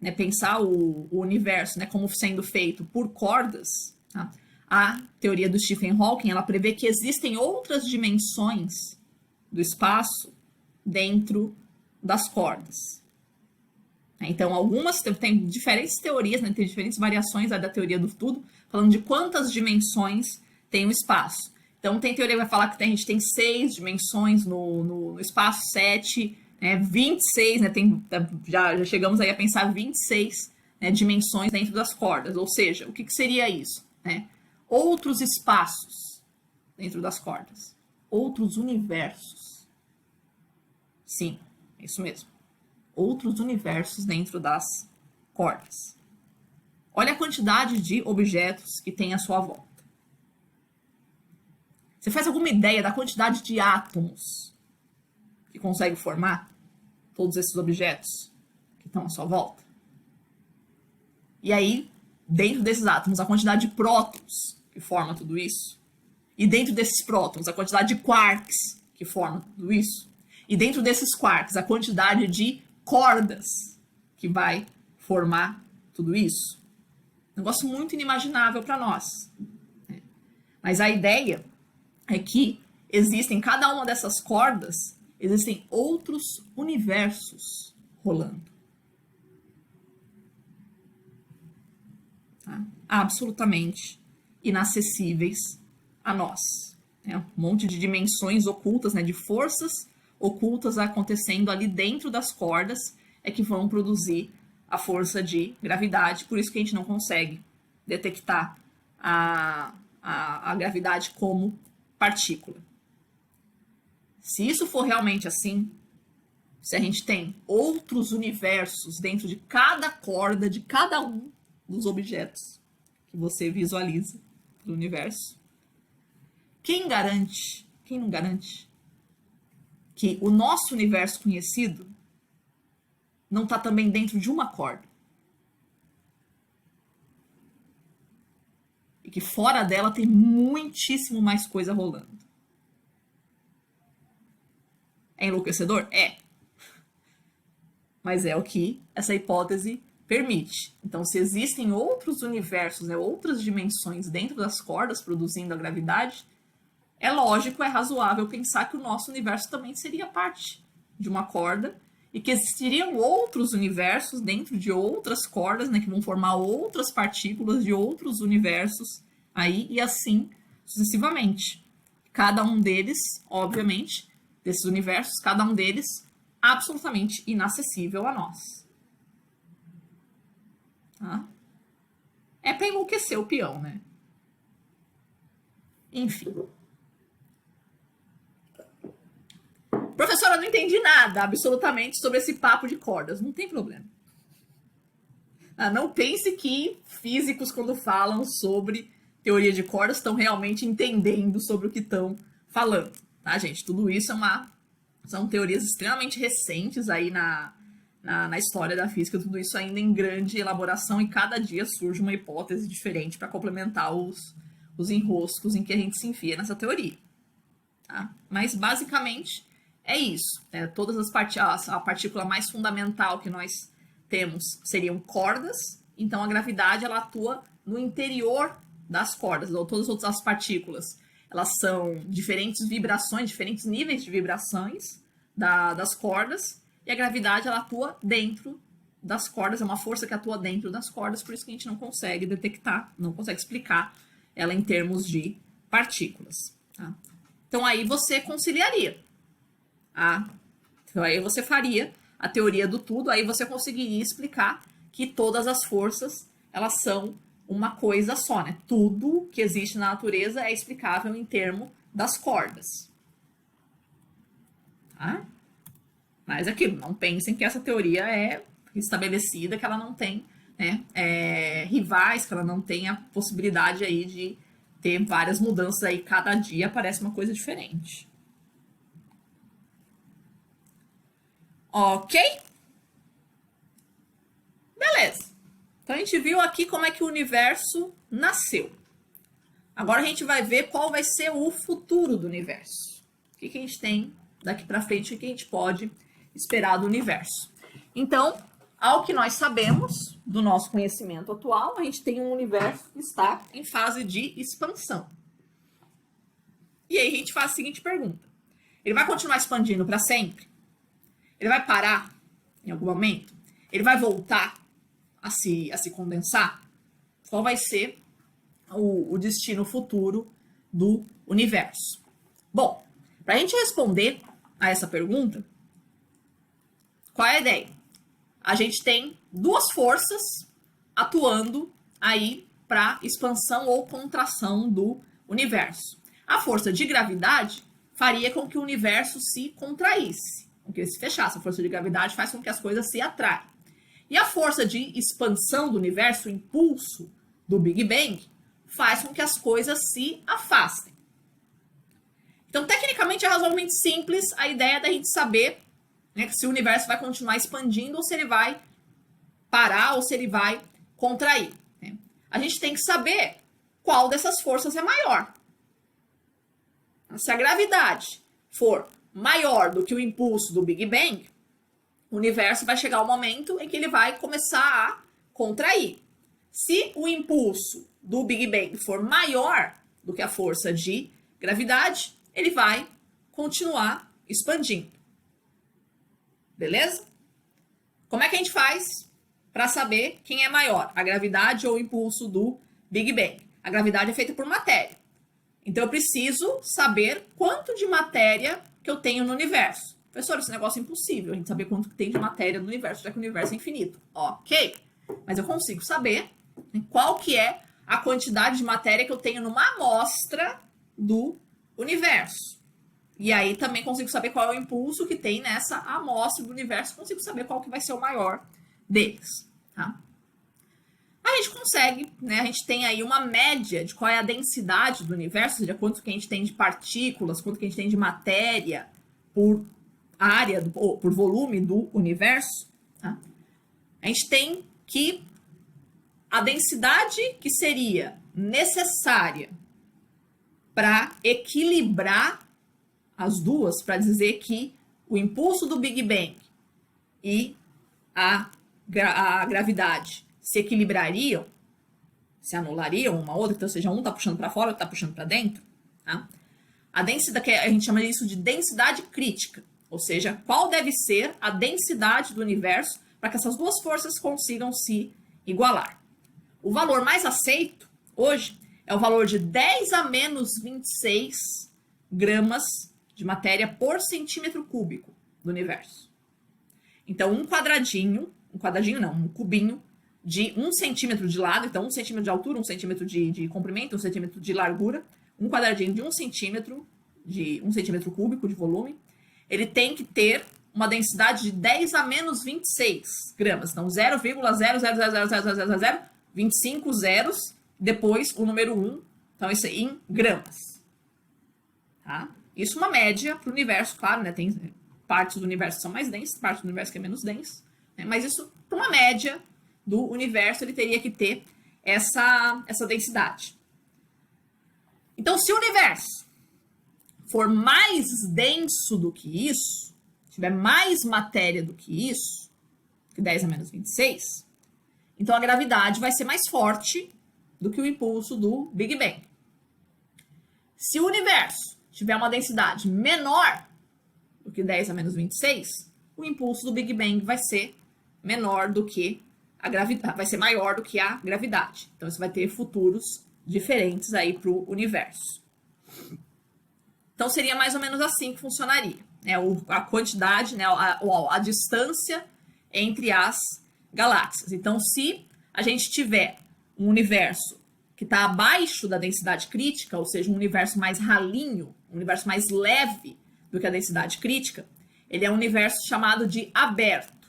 [SPEAKER 1] né, pensar o universo, né, como sendo feito por cordas, tá? A teoria do Stephen Hawking, ela prevê que existem outras dimensões do espaço dentro das cordas. Então, tem diferentes teorias, né, tem diferentes variações da teoria do tudo, falando de quantas dimensões tem o espaço. Então, tem teoria que vai falar que a gente tem 6 dimensões no espaço, 7, né, 26, né, já chegamos aí a pensar 26, né, dimensões dentro das cordas. Ou seja, o que seria isso? Né? Outros espaços dentro das cordas. Outros universos. Sim, é isso mesmo. Outros universos dentro das cordas. Olha a quantidade de objetos que tem à sua volta. Você faz alguma ideia da quantidade de átomos que consegue formar todos esses objetos que estão à sua volta? E aí, dentro desses átomos, a quantidade de prótons que forma tudo isso? E dentro desses prótons, a quantidade de quarks que forma tudo isso? E dentro desses quarks, a quantidade de cordas que vai formar tudo isso? Negócio muito inimaginável para nós. Mas a ideia é que existem, cada uma dessas cordas, existem outros universos rolando. Tá? Absolutamente inacessíveis a nós. Um monte de dimensões ocultas, né, de forças ocultas acontecendo ali dentro das cordas é que vão produzir a força de gravidade, por isso que a gente não consegue detectar a gravidade como partícula. Se isso for realmente assim, se a gente tem outros universos dentro de cada corda, de cada um dos objetos que você visualiza do universo, quem não garante que o nosso universo conhecido não está também dentro de uma corda? E que fora dela tem muitíssimo mais coisa rolando. É enlouquecedor? É. Mas é o que essa hipótese permite. Então, se existem outros universos, né, outras dimensões dentro das cordas produzindo a gravidade, é lógico, é razoável pensar que o nosso universo também seria parte de uma corda e que existiriam outros universos dentro de outras cordas, né, que vão formar outras partículas de outros universos aí e assim sucessivamente. Cada um deles, obviamente, desses universos, cada um deles absolutamente inacessível a nós. Tá? É para enlouquecer o peão, né? Enfim. Professora, eu não entendi nada, absolutamente, sobre esse papo de cordas. Não tem problema. Não pense que físicos, quando falam sobre teoria de cordas, estão realmente entendendo sobre o que estão falando. Tá, gente? Tudo isso são teorias extremamente recentes aí na história da física. Tudo isso ainda em grande elaboração e cada dia surge uma hipótese diferente para complementar os enroscos em que a gente se enfia nessa teoria. Tá? Mas, basicamente, é isso. Né? Todas a partícula mais fundamental que nós temos seriam cordas, então a gravidade ela atua no interior das cordas, ou todas as outras partículas, elas são diferentes vibrações, diferentes níveis de vibrações das cordas, e a gravidade ela atua dentro das cordas, é uma força que atua dentro das cordas, por isso que a gente não consegue detectar, não consegue explicar ela em termos de partículas. Tá? Então aí você conciliaria. Tá? Então aí você faria a teoria do tudo, aí você conseguiria explicar que todas as forças, elas são uma coisa só, né? Tudo que existe na natureza é explicável em termos das cordas. Tá? Mas aquilo, não pensem que essa teoria é estabelecida, que ela não tem, né, rivais, que ela não tem a possibilidade aí de ter várias mudanças aí, cada dia aparece uma coisa diferente. Ok? Beleza. Então a gente viu aqui como é que o universo nasceu. Agora a gente vai ver qual vai ser o futuro do universo. O que a gente tem daqui para frente, o que a gente pode esperar do universo. Então, ao que nós sabemos do nosso conhecimento atual, a gente tem um universo que está em fase de expansão. E aí a gente faz a seguinte pergunta: ele vai continuar expandindo para sempre? Ele vai parar em algum momento? Ele vai voltar a se condensar? Qual vai ser o destino futuro do universo? Bom, para a gente responder a essa pergunta, qual é a ideia? A gente tem duas forças atuando aí para expansão ou contração do universo. A força de gravidade faria com que o universo se contraísse, com que ele se fechasse. A força de gravidade faz com que as coisas se atraem. E a força de expansão do universo, o impulso do Big Bang, faz com que as coisas se afastem. Então, tecnicamente, é razoavelmente simples a ideia da gente saber, né, se o universo vai continuar expandindo ou se ele vai parar ou se ele vai contrair. Né? A gente tem que saber qual dessas forças é maior. Se a gravidade for maior do que o impulso do Big Bang, o universo vai chegar ao momento em que ele vai começar a contrair. Se o impulso do Big Bang for maior do que a força de gravidade, ele vai continuar expandindo. Beleza? Como é que a gente faz para saber quem é maior, a gravidade ou o impulso do Big Bang? A gravidade é feita por matéria. Então eu preciso saber quanto de matéria que eu tenho no universo. Professor, esse negócio é impossível, a gente saber quanto tem de matéria no universo, já que o universo é infinito. Ok, mas eu consigo saber qual que é a quantidade de matéria que eu tenho numa amostra do universo. E aí também consigo saber qual é o impulso que tem nessa amostra do universo, consigo saber qual que vai ser o maior deles. Tá? A gente consegue, né? A gente tem aí uma média de qual é a densidade do universo, ou seja, quanto que a gente tem de partículas, quanto que a gente tem de matéria por área, ou por volume do universo. Tá? A gente tem que a densidade que seria necessária para equilibrar as duas, para dizer que o impulso do Big Bang e a gravidade se equilibrariam, se anulariam uma outra, então, ou seja, um está puxando para fora, outro está puxando para dentro. Tá? A densidade, que a gente chama isso de densidade crítica, ou seja, qual deve ser a densidade do universo para que essas duas forças consigam se igualar. O valor mais aceito hoje é o valor de 10 a menos 26 gramas de matéria por centímetro cúbico do universo. Então, um cubinho de 1 centímetro de lado, então 1 centímetro de altura, 1 centímetro de comprimento, 1 centímetro de largura, um quadradinho de 1 centímetro cúbico de volume, ele tem que ter uma densidade de 10 a menos 26 gramas. Então, 0,000000025 zeros, depois o número 1, então isso aí em gramas. Tá? Isso é uma média para o universo, claro, né? Tem partes do universo que são mais densas, partes do universo que é menos denso, né? Mas isso, para uma média do universo, ele teria que ter essa densidade. Então, se o universo for mais denso do que isso, tiver mais matéria do que isso, que 10 a menos 26, então a gravidade vai ser mais forte do que o impulso do Big Bang. Se o universo tiver uma densidade menor do que 10 a menos 26, o impulso do Big Bang vai ser menor do que a gravidade, vai ser maior do que a gravidade. Então, isso vai ter futuros diferentes aí para o universo. Então, seria mais ou menos assim que funcionaria, né? A quantidade, né? A distância entre as galáxias. Então, se a gente tiver um universo que está abaixo da densidade crítica, ou seja, um universo mais ralinho, um universo mais leve do que a densidade crítica, ele é um universo chamado de aberto,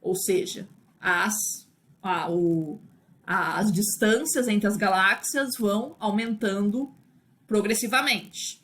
[SPEAKER 1] ou seja, as distâncias entre as galáxias vão aumentando progressivamente.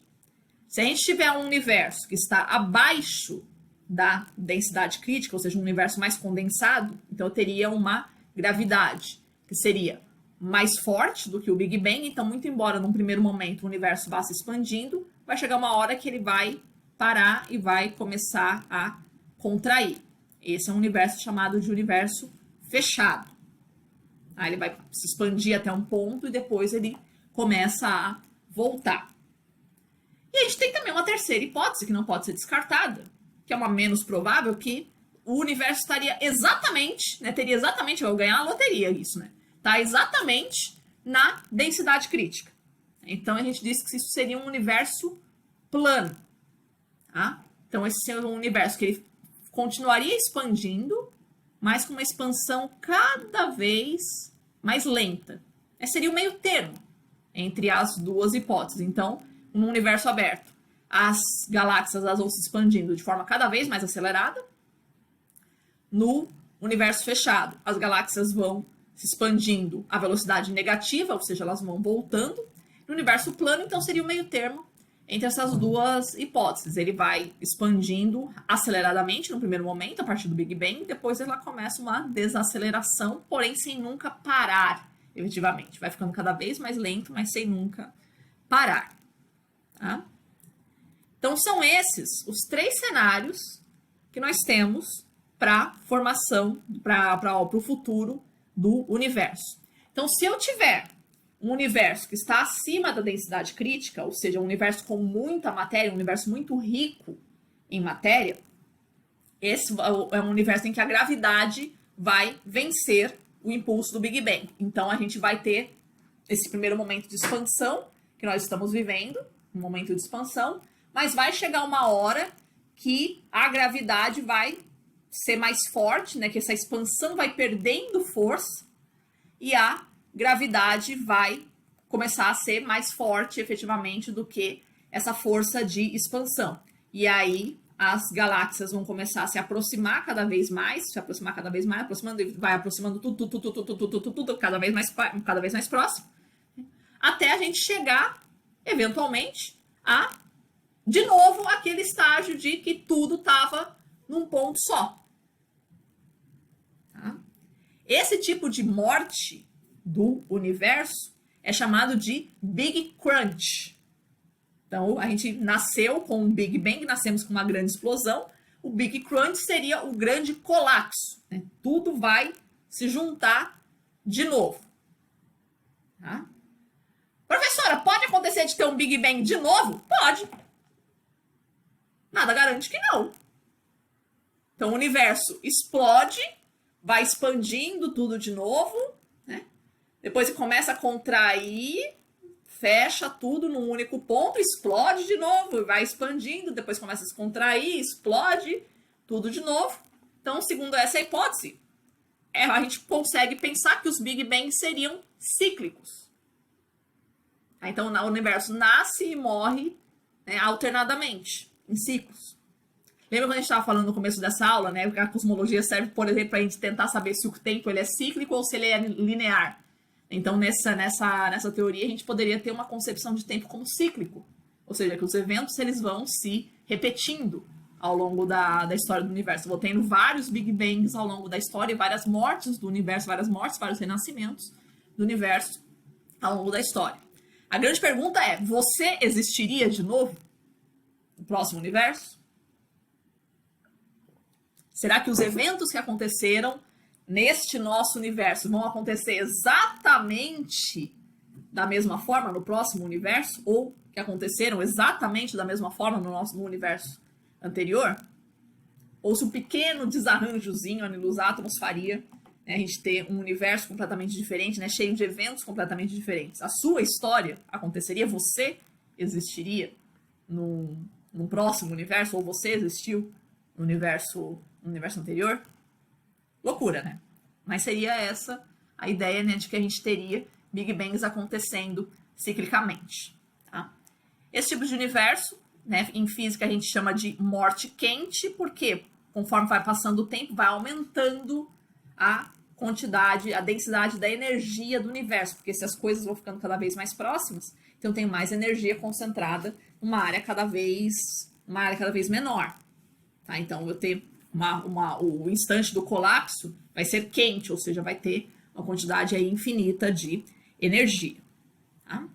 [SPEAKER 1] Se a gente tiver um universo que está abaixo da densidade crítica, ou seja, um universo mais condensado, então eu teria uma gravidade que seria mais forte do que o Big Bang. Então, muito embora num primeiro momento o universo vá se expandindo, vai chegar uma hora que ele vai parar e vai começar a contrair. Esse é um universo chamado de universo fechado. Aí ele vai se expandir até um ponto e depois ele começa a voltar. E a gente tem também uma terceira hipótese que não pode ser descartada, que é uma menos provável, que o universo estaria exatamente, né, teria exatamente, eu vou ganhar a loteria isso, né? Tá exatamente na densidade crítica. Então a gente disse que isso seria um universo plano. Tá? Então esse seria um universo que ele continuaria expandindo, mas com uma expansão cada vez mais lenta. Esse seria o meio termo entre as duas hipóteses. Então, no universo aberto, as galáxias elas vão se expandindo de forma cada vez mais acelerada. No universo fechado, as galáxias vão se expandindo a velocidade negativa, ou seja, elas vão voltando. No universo plano, então, seria o meio termo entre essas duas hipóteses. Ele vai expandindo aceleradamente no primeiro momento, a partir do Big Bang, depois ela começa uma desaceleração, porém sem nunca parar, efetivamente. Vai ficando cada vez mais lento, mas sem nunca parar. Tá? Então, são esses os 3 cenários que nós temos para a formação, para o futuro do universo. Então, se eu tiver um universo que está acima da densidade crítica, ou seja, um universo com muita matéria, um universo muito rico em matéria, esse é um universo em que a gravidade vai vencer o impulso do Big Bang. Então, a gente vai ter esse primeiro momento de expansão que nós estamos vivendo, um momento de expansão, mas vai chegar uma hora que a gravidade vai ser mais forte, né? Que essa expansão vai perdendo força e a gravidade vai começar a ser mais forte, efetivamente, do que essa força de expansão. E aí as galáxias vão começar a se aproximar cada vez mais, aproximando, e vai aproximando tudo, cada vez mais próximo, até a gente chegar, eventualmente, a, de novo, aquele estágio de que tudo estava num ponto só. Tá? Esse tipo de morte do universo é chamado de Big Crunch. Então, a gente nasceu com um Big Bang, nascemos com uma grande explosão. O Big Crunch seria o grande colapso. Né? Tudo vai se juntar de novo. Tá? Professora, pode acontecer de ter um Big Bang de novo? Pode. Nada garante que não. Então, o universo explode, vai expandindo tudo de novo, né? Depois começa a contrair, fecha tudo num único ponto, explode de novo, vai expandindo, depois começa a se contrair, explode tudo de novo. Então, segundo essa hipótese, a gente consegue pensar que os Big Bangs seriam cíclicos. Então, o universo nasce e morre, né, alternadamente, em ciclos. Lembra quando a gente estava falando no começo dessa aula, né? Que a cosmologia serve, por exemplo, para a gente tentar saber se o tempo ele é cíclico ou se ele é linear. Então, nessa teoria, a gente poderia ter uma concepção de tempo como cíclico. Ou seja, que os eventos eles vão se repetindo ao longo da história do universo. Vou tendo vários Big Bangs ao longo da história e várias mortes do universo, vários renascimentos do universo ao longo da história. A grande pergunta é, você existiria de novo no próximo universo? Será que os eventos que aconteceram neste nosso universo vão acontecer exatamente da mesma forma no próximo universo? Ou que aconteceram exatamente da mesma forma no universo anterior? ou se um pequeno desarranjozinho ali nos átomos faria, né, a gente ter um universo completamente diferente, né, cheio de eventos completamente diferentes. A sua história aconteceria, você existiria num próximo universo, ou você existiu no universo anterior? Loucura, né? Mas seria essa a ideia, né, de que a gente teria Big Bangs acontecendo ciclicamente. Tá? Esse tipo de universo, né, em física a gente chama de morte quente, porque conforme vai passando o tempo, vai aumentando a quantidade, a densidade da energia do universo, porque se as coisas vão ficando cada vez mais próximas, então tem mais energia concentrada numa área cada vez menor. Tá? Então eu ter o instante do colapso vai ser quente, ou seja, vai ter uma quantidade aí infinita de energia. Tá?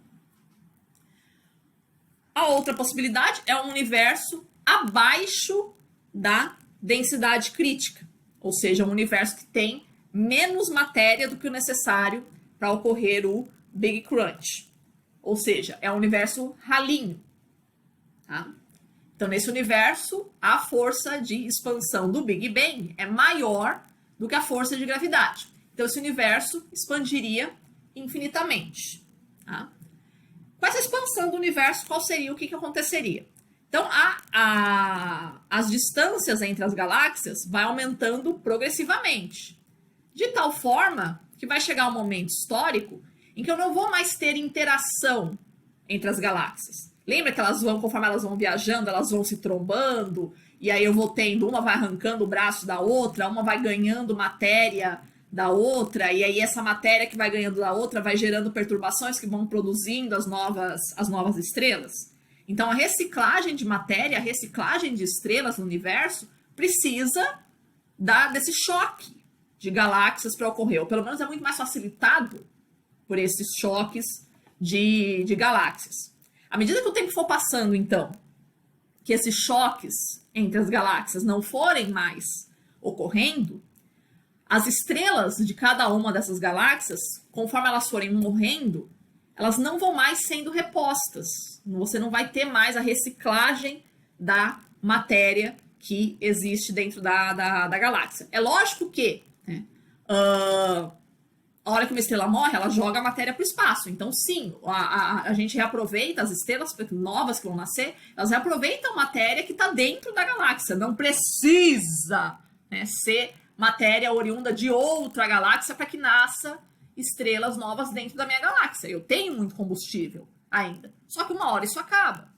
[SPEAKER 1] A outra possibilidade é um universo abaixo da densidade crítica, ou seja, um universo que tem menos matéria do que o necessário para ocorrer o Big Crunch. Ou seja, é um universo ralinho. Tá? Então, nesse universo, a força de expansão do Big Bang é maior do que a força de gravidade. Então, esse universo expandiria infinitamente. Tá? Com essa expansão do universo, qual seria o que aconteceria? Então, as distâncias entre as galáxias vai aumentando progressivamente, de tal forma que vai chegar um momento histórico em que eu não vou mais ter interação entre as galáxias. Lembra que elas vão, conforme elas vão viajando, elas vão se trombando, e aí eu vou tendo, uma vai arrancando o braço da outra, uma vai ganhando matéria da outra, e aí essa matéria que vai ganhando da outra vai gerando perturbações que vão produzindo as novas estrelas. Então a reciclagem de matéria, a reciclagem de estrelas no universo precisa desse choque de galáxias para ocorrer, ou pelo menos é muito mais facilitado por esses choques de galáxias. À medida que o tempo for passando, então, que esses choques entre as galáxias não forem mais ocorrendo, as estrelas de cada uma dessas galáxias, conforme elas forem morrendo, elas não vão mais sendo repostas. Você não vai ter mais a reciclagem da matéria que existe dentro da galáxia. É lógico que a hora que uma estrela morre, ela joga a matéria para o espaço. Então, sim, a gente reaproveita as estrelas novas que vão nascer, elas reaproveitam matéria que está dentro da galáxia. Não precisa, né, ser matéria oriunda de outra galáxia para que nasça estrelas novas dentro da minha galáxia. Eu tenho muito combustível ainda. Só que uma hora isso acaba.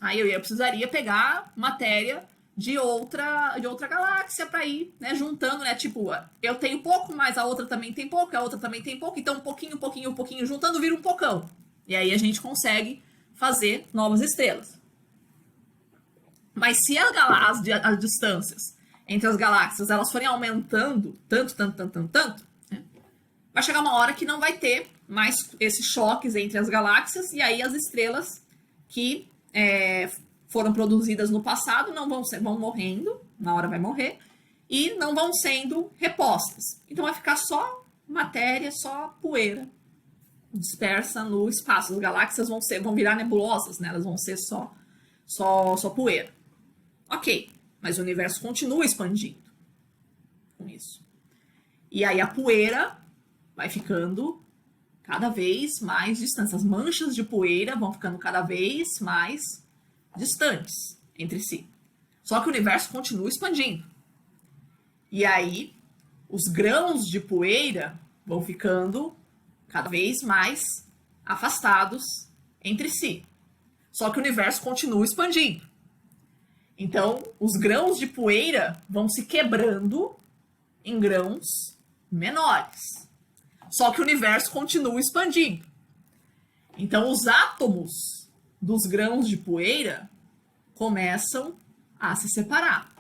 [SPEAKER 1] Aí eu precisaria pegar matéria de outra galáxia para ir, né, juntando, né, tipo, eu tenho pouco, mas a outra também tem pouco, a outra também tem pouco, então um pouquinho, juntando vira um pocão. E aí a gente consegue fazer novas estrelas. Mas se as distâncias entre as galáxias elas forem aumentando tanto, né, vai chegar uma hora que não vai ter mais esses choques entre as galáxias, e aí as estrelas que foram produzidas no passado vão morrendo, na hora vai morrer, e não vão sendo repostas. Então vai ficar só matéria, só poeira dispersa no espaço. As galáxias vão virar nebulosas, né? Elas vão ser só poeira. Ok, mas o universo continua expandindo com isso. E aí a poeira vai ficando cada vez mais distante. As manchas de poeira vão ficando cada vez mais distantes entre si. Só que o universo continua expandindo. E aí, os grãos de poeira vão ficando cada vez mais afastados entre si. Só que o universo continua expandindo. Então, os grãos de poeira vão se quebrando em grãos menores. Só que o universo continua expandindo. Então, os átomos dos grãos de poeira começam a se separar.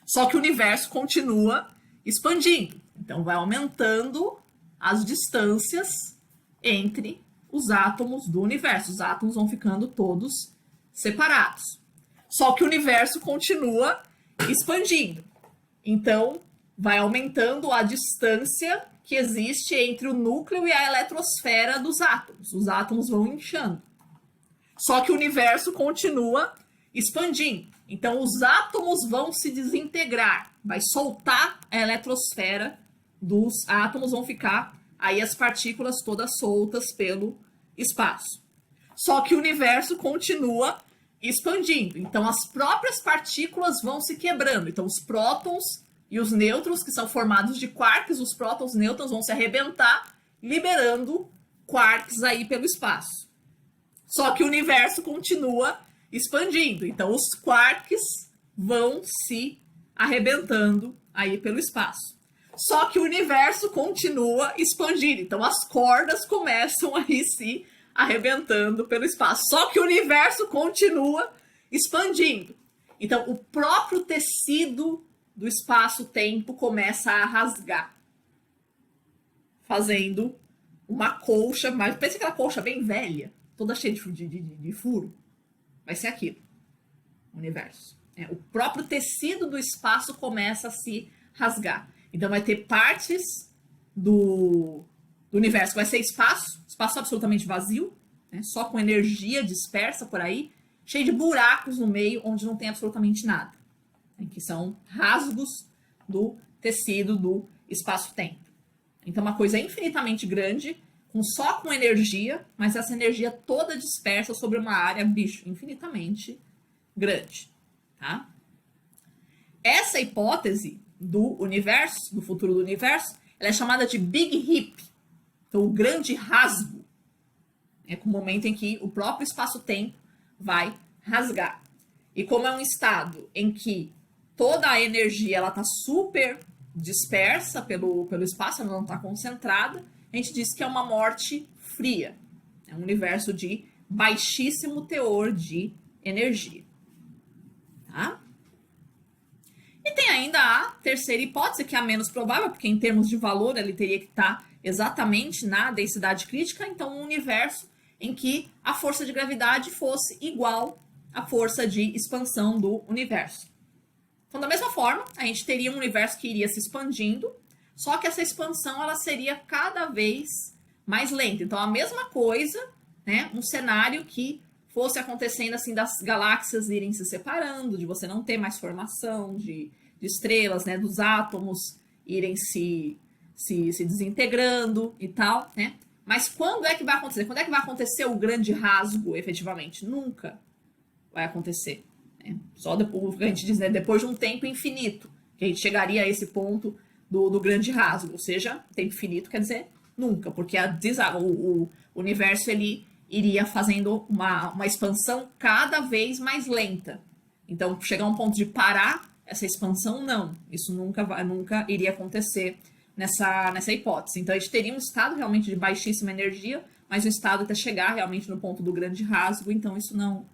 [SPEAKER 1] Só que o universo continua expandindo. Então, vai aumentando as distâncias entre os átomos do universo. Os átomos vão ficando todos separados. Só que o universo continua expandindo. Então, vai aumentando a distância que existe entre o núcleo e a eletrosfera dos átomos. Os átomos vão inchando. Só que o universo continua expandindo. Então, os átomos vão se desintegrar, vai soltar a eletrosfera dos átomos, vão ficar aí as partículas todas soltas pelo espaço. Só que o universo continua expandindo. Então, as próprias partículas vão se quebrando. Então, os prótons e os nêutrons, que são formados de quarks, os prótons e nêutrons vão se arrebentar, liberando quarks aí pelo espaço. Só que o universo continua expandindo. Então, os quarks vão se arrebentando aí pelo espaço. Só que o universo continua expandindo. Então, as cordas começam aí se arrebentando pelo espaço. Só que o universo continua expandindo. Então, o próprio tecido do espaço-tempo começa a rasgar, fazendo uma colcha, mas pensa aquela colcha bem velha, toda cheia de furo. Vai ser aquilo, o universo. O próprio tecido do espaço começa a se rasgar. Então vai ter partes do universo que vai ser espaço absolutamente vazio, né, só com energia dispersa por aí, cheio de buracos no meio onde não tem absolutamente nada, né, que são rasgos do tecido do espaço-tempo. Então uma coisa infinitamente grande, só com energia, mas essa energia toda dispersa sobre uma área, infinitamente grande. Tá? Essa hipótese do universo, do futuro do universo, ela é chamada de Big Rip, então o grande rasgo. É o momento em que o próprio espaço-tempo vai rasgar. E como é um estado em que toda a energia está super dispersa pelo espaço, ela não está concentrada, a gente diz que é uma morte fria. É um universo de baixíssimo teor de energia. Tá? E tem ainda a terceira hipótese, que é a menos provável, porque em termos de valor ele teria que estar exatamente na densidade crítica, então um universo em que a força de gravidade fosse igual à força de expansão do universo. Então, da mesma forma, a gente teria um universo que iria se expandindo, só que essa expansão ela seria cada vez mais lenta. Então, a mesma coisa, né, um cenário que fosse acontecendo assim das galáxias irem se separando, de você não ter mais formação de estrelas, né, dos átomos irem se desintegrando e tal, né? Mas quando é que vai acontecer? Quando é que vai acontecer o grande rasgo, efetivamente? Nunca vai acontecer. Né? Só depois, a gente diz, né, depois de um tempo infinito, que a gente chegaria a esse ponto do grande rasgo. Ou seja, tempo infinito quer dizer nunca, porque o universo ele iria fazendo uma expansão cada vez mais lenta. Então, chegar a um ponto de parar essa expansão, não. Isso nunca iria acontecer nessa hipótese. Então, a gente teria um estado realmente de baixíssima energia, mas um estado até chegar realmente no ponto do grande rasgo, então isso não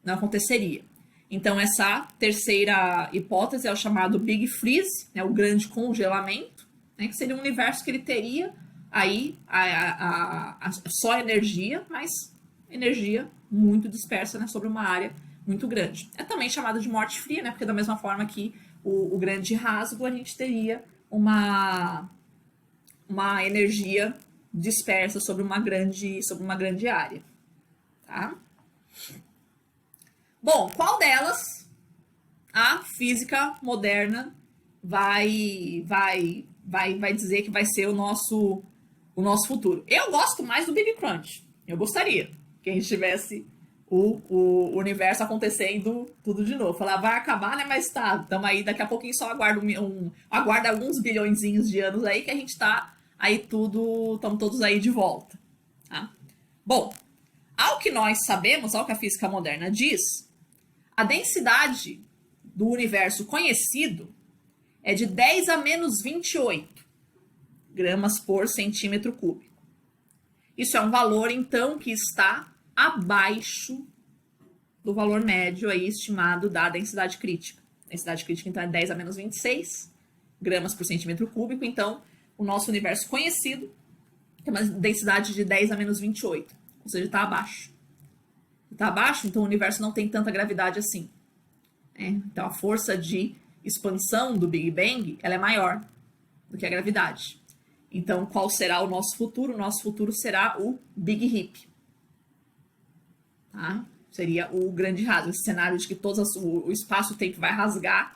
[SPEAKER 1] aconteceria. Então, essa terceira hipótese é o chamado Big Freeze, né, o grande congelamento, né, que seria um universo que ele teria aí só energia, mas energia muito dispersa, né, sobre uma área muito grande. É também chamado de morte fria, né, porque da mesma forma que o grande rasgo, a gente teria uma energia dispersa sobre uma grande área. Tá? Bom, qual delas a física moderna vai dizer que vai ser o nosso futuro? Eu gosto mais do Big Crunch. Eu gostaria que a gente tivesse o universo acontecendo tudo de novo. Falar, vai acabar, né? Mas tá, estamos aí, daqui a pouquinho só aguarda alguns bilhõezinhos de anos aí que a gente tá aí estamos todos aí de volta. Tá? Bom, ao que nós sabemos, ao que a física moderna diz, a densidade do universo conhecido é de 10 a menos 28 gramas por centímetro cúbico. Isso é um valor, então, que está abaixo do valor médio aí estimado da densidade crítica. A densidade crítica, então, é 10 a menos 26 gramas por centímetro cúbico. Então, o nosso universo conhecido tem uma densidade de 10 a menos 28. Ou seja, está abaixo. Está abaixo, então o universo não tem tanta gravidade assim. Então, a força de expansão do Big Bang ela é maior do que a gravidade. Então, qual será o nosso futuro? O nosso futuro será o Big Rip. Tá? Seria o grande rasgo. Esse cenário de que o espaço-tempo vai rasgar,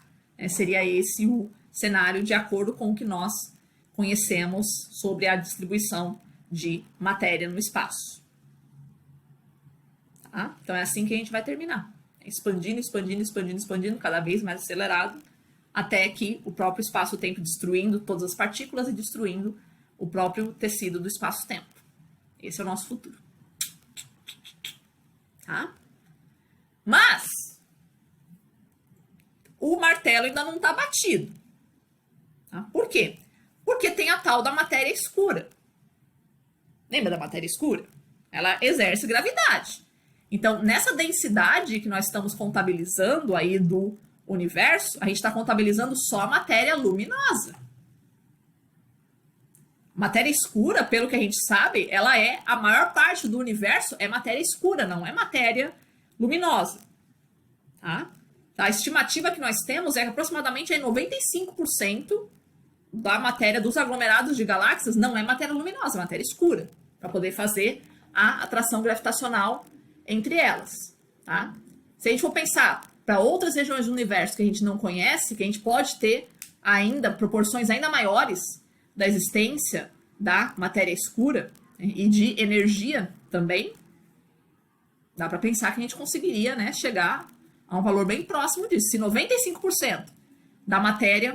[SPEAKER 1] seria esse o cenário de acordo com o que nós conhecemos sobre a distribuição de matéria no espaço. Tá? Então é assim que a gente vai terminar. Expandindo, expandindo, expandindo, expandindo, cada vez mais acelerado, até que o próprio espaço-tempo destruindo todas as partículas e destruindo o próprio tecido do espaço-tempo. Esse é o nosso futuro. Tá? Mas o martelo ainda não está batido. Tá? Por quê? Porque tem a tal da matéria escura. Lembra da matéria escura? Ela exerce gravidade. Então, nessa densidade que nós estamos contabilizando aí do universo, a gente está contabilizando só a matéria luminosa. Matéria escura, pelo que a gente sabe, ela é a maior parte do universo é matéria escura, não é matéria luminosa. Tá? A estimativa que nós temos é que aproximadamente 95% da matéria dos aglomerados de galáxias não é matéria luminosa, é matéria escura, para poder fazer a atração gravitacional entre elas. Tá? Se a gente for pensar para outras regiões do universo que a gente não conhece, que a gente pode ter ainda proporções ainda maiores da existência da matéria escura e de energia também, dá para pensar que a gente conseguiria, né, chegar a um valor bem próximo disso. Se 95% da matéria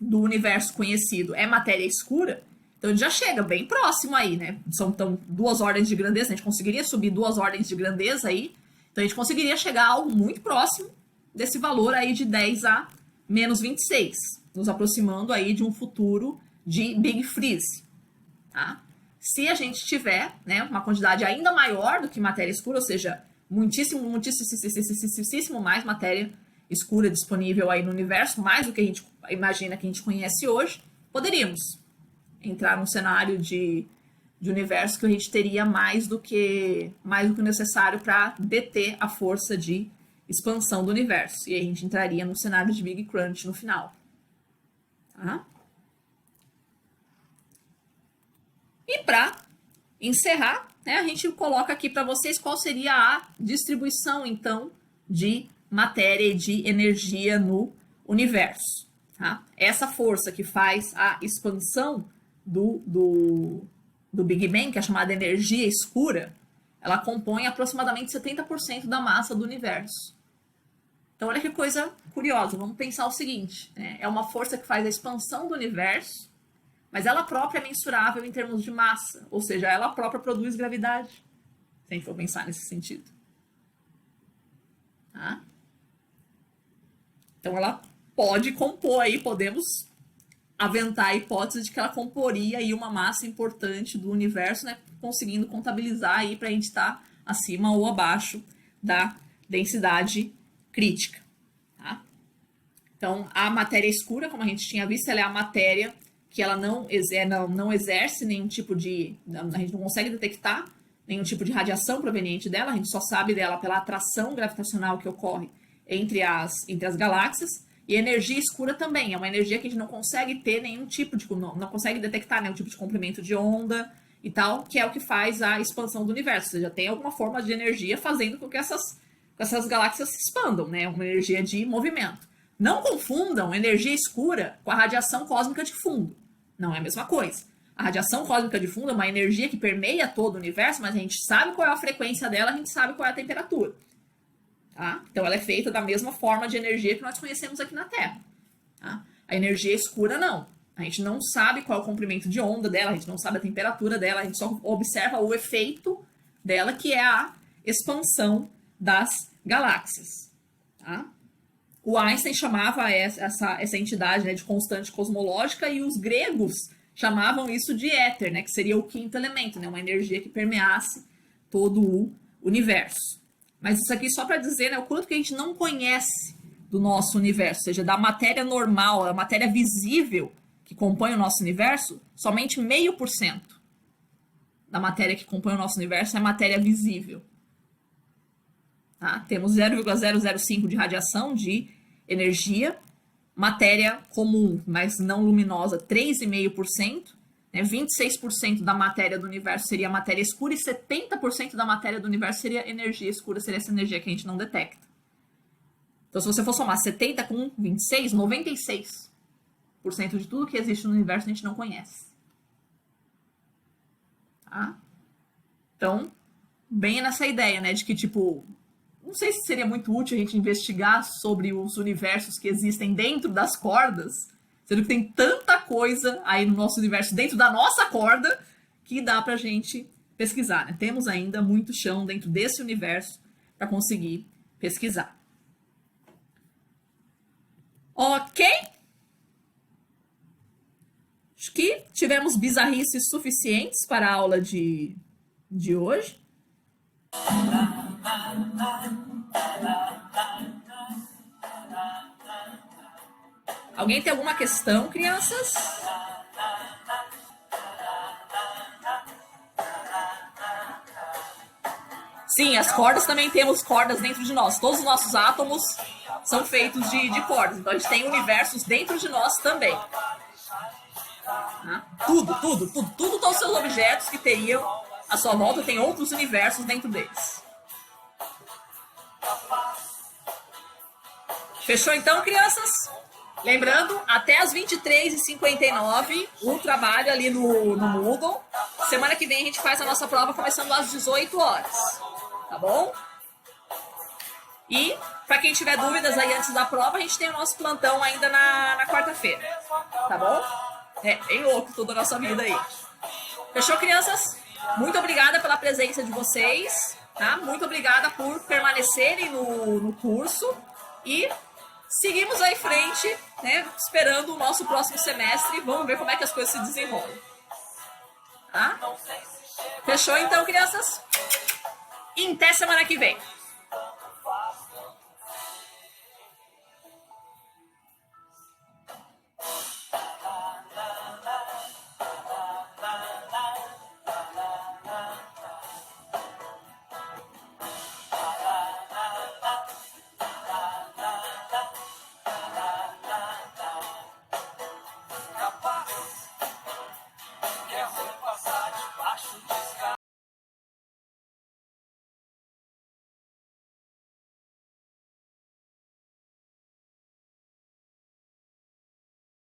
[SPEAKER 1] do universo conhecido é matéria escura, então a gente já chega bem próximo aí, né? São então 2 ordens de grandeza, a gente conseguiria subir 2 ordens de grandeza aí, então a gente conseguiria chegar a algo muito próximo desse valor aí de 10 a menos 26, nos aproximando aí de um futuro de Big Freeze. Tá? Se a gente tiver, né, uma quantidade ainda maior do que matéria escura, ou seja, muitíssimo mais matéria escura disponível aí no universo, mais do que a gente imagina que a gente conhece hoje, poderíamos entrar num cenário de universo que a gente teria mais do que o necessário para deter a força de expansão do universo. E aí a gente entraria no cenário de Big Crunch no final. Tá? E para encerrar, né, a gente coloca aqui para vocês qual seria a distribuição, então, de matéria e de energia no universo. Tá? Essa força que faz a expansão do Big Bang, que é chamada energia escura, ela compõe aproximadamente 70% da massa do universo. Então, olha que coisa curiosa. Vamos pensar o seguinte, né? É uma força que faz a expansão do universo, mas ela própria é mensurável em termos de massa, ou seja, ela própria produz gravidade, se a gente for pensar nesse sentido. Tá? Então, ela pode compor aí, podemos aventar a hipótese de que ela comporia aí uma massa importante do universo, né, conseguindo contabilizar aí para a gente estar acima ou abaixo da densidade crítica. Tá? Então, a matéria escura, como a gente tinha visto, ela é a matéria que ela não exerce nenhum tipo de... A gente não consegue detectar nenhum tipo de radiação proveniente dela, a gente só sabe dela pela atração gravitacional que ocorre entre as galáxias. E energia escura também, é uma energia que a gente não consegue ter nenhum tipo de... Não consegue detectar nenhum tipo de comprimento de onda e tal, que é o que faz a expansão do universo. Ou seja, tem alguma forma de energia fazendo com que essas galáxias se expandam, né? Uma energia de movimento. Não confundam energia escura com a radiação cósmica de fundo. Não é a mesma coisa. A radiação cósmica de fundo é uma energia que permeia todo o universo, mas a gente sabe qual é a frequência dela, a gente sabe qual é a temperatura. Tá? Então, ela é feita da mesma forma de energia que nós conhecemos aqui na Terra. Tá? A energia escura, não. A gente não sabe qual é o comprimento de onda dela, a gente não sabe a temperatura dela, a gente só observa o efeito dela, que é a expansão das galáxias. Tá? O Einstein chamava essa entidade, né, de constante cosmológica, e os gregos chamavam isso de éter, né, que seria o quinto elemento, né, uma energia que permeasse todo o universo. Mas isso aqui só para dizer, né, o quanto que a gente não conhece do nosso universo, ou seja, da matéria normal, a matéria visível que compõe o nosso universo, somente 0,5% da matéria que compõe o nosso universo é matéria visível. Tá? Temos 0,005 de radiação, de energia, matéria comum, mas não luminosa, 3,5%, né? 26% da matéria do universo seria matéria escura e 70% da matéria do universo seria energia escura, seria essa energia que a gente não detecta. Então, se você for somar 70 com 26, 96% de tudo que existe no universo a gente não conhece. Tá? Então, bem nessa ideia, né, de que, tipo, não sei se seria muito útil a gente investigar sobre os universos que existem dentro das cordas, sendo que tem tanta coisa aí no nosso universo dentro da nossa corda que dá pra gente pesquisar, né? Temos ainda muito chão dentro desse universo para conseguir pesquisar. Ok? Acho que tivemos bizarrices suficientes para a aula de hoje. Alguém tem alguma questão, crianças? Sim, as cordas também temos cordas dentro de nós. Todos os nossos átomos são feitos de cordas. Então a gente tem universos dentro de nós também. Tudo, todos os seus objetos que teriam à sua volta tem outros universos dentro deles. Fechou então, crianças? Lembrando, até as 23h59, o trabalho ali no Moodle. Semana que vem a gente faz a nossa prova começando às 18 horas. Tá bom? E, para quem tiver dúvidas aí antes da prova, a gente tem o nosso plantão ainda na quarta-feira. Tá bom? É bem louco toda a nossa vida aí. Fechou, crianças? Muito obrigada pela presença de vocês. Tá? Muito obrigada por permanecerem no curso. E seguimos aí em frente, né? Esperando o nosso próximo semestre. Vamos ver como é que as coisas se desenrolam. Tá? Fechou então, crianças? E até semana que vem.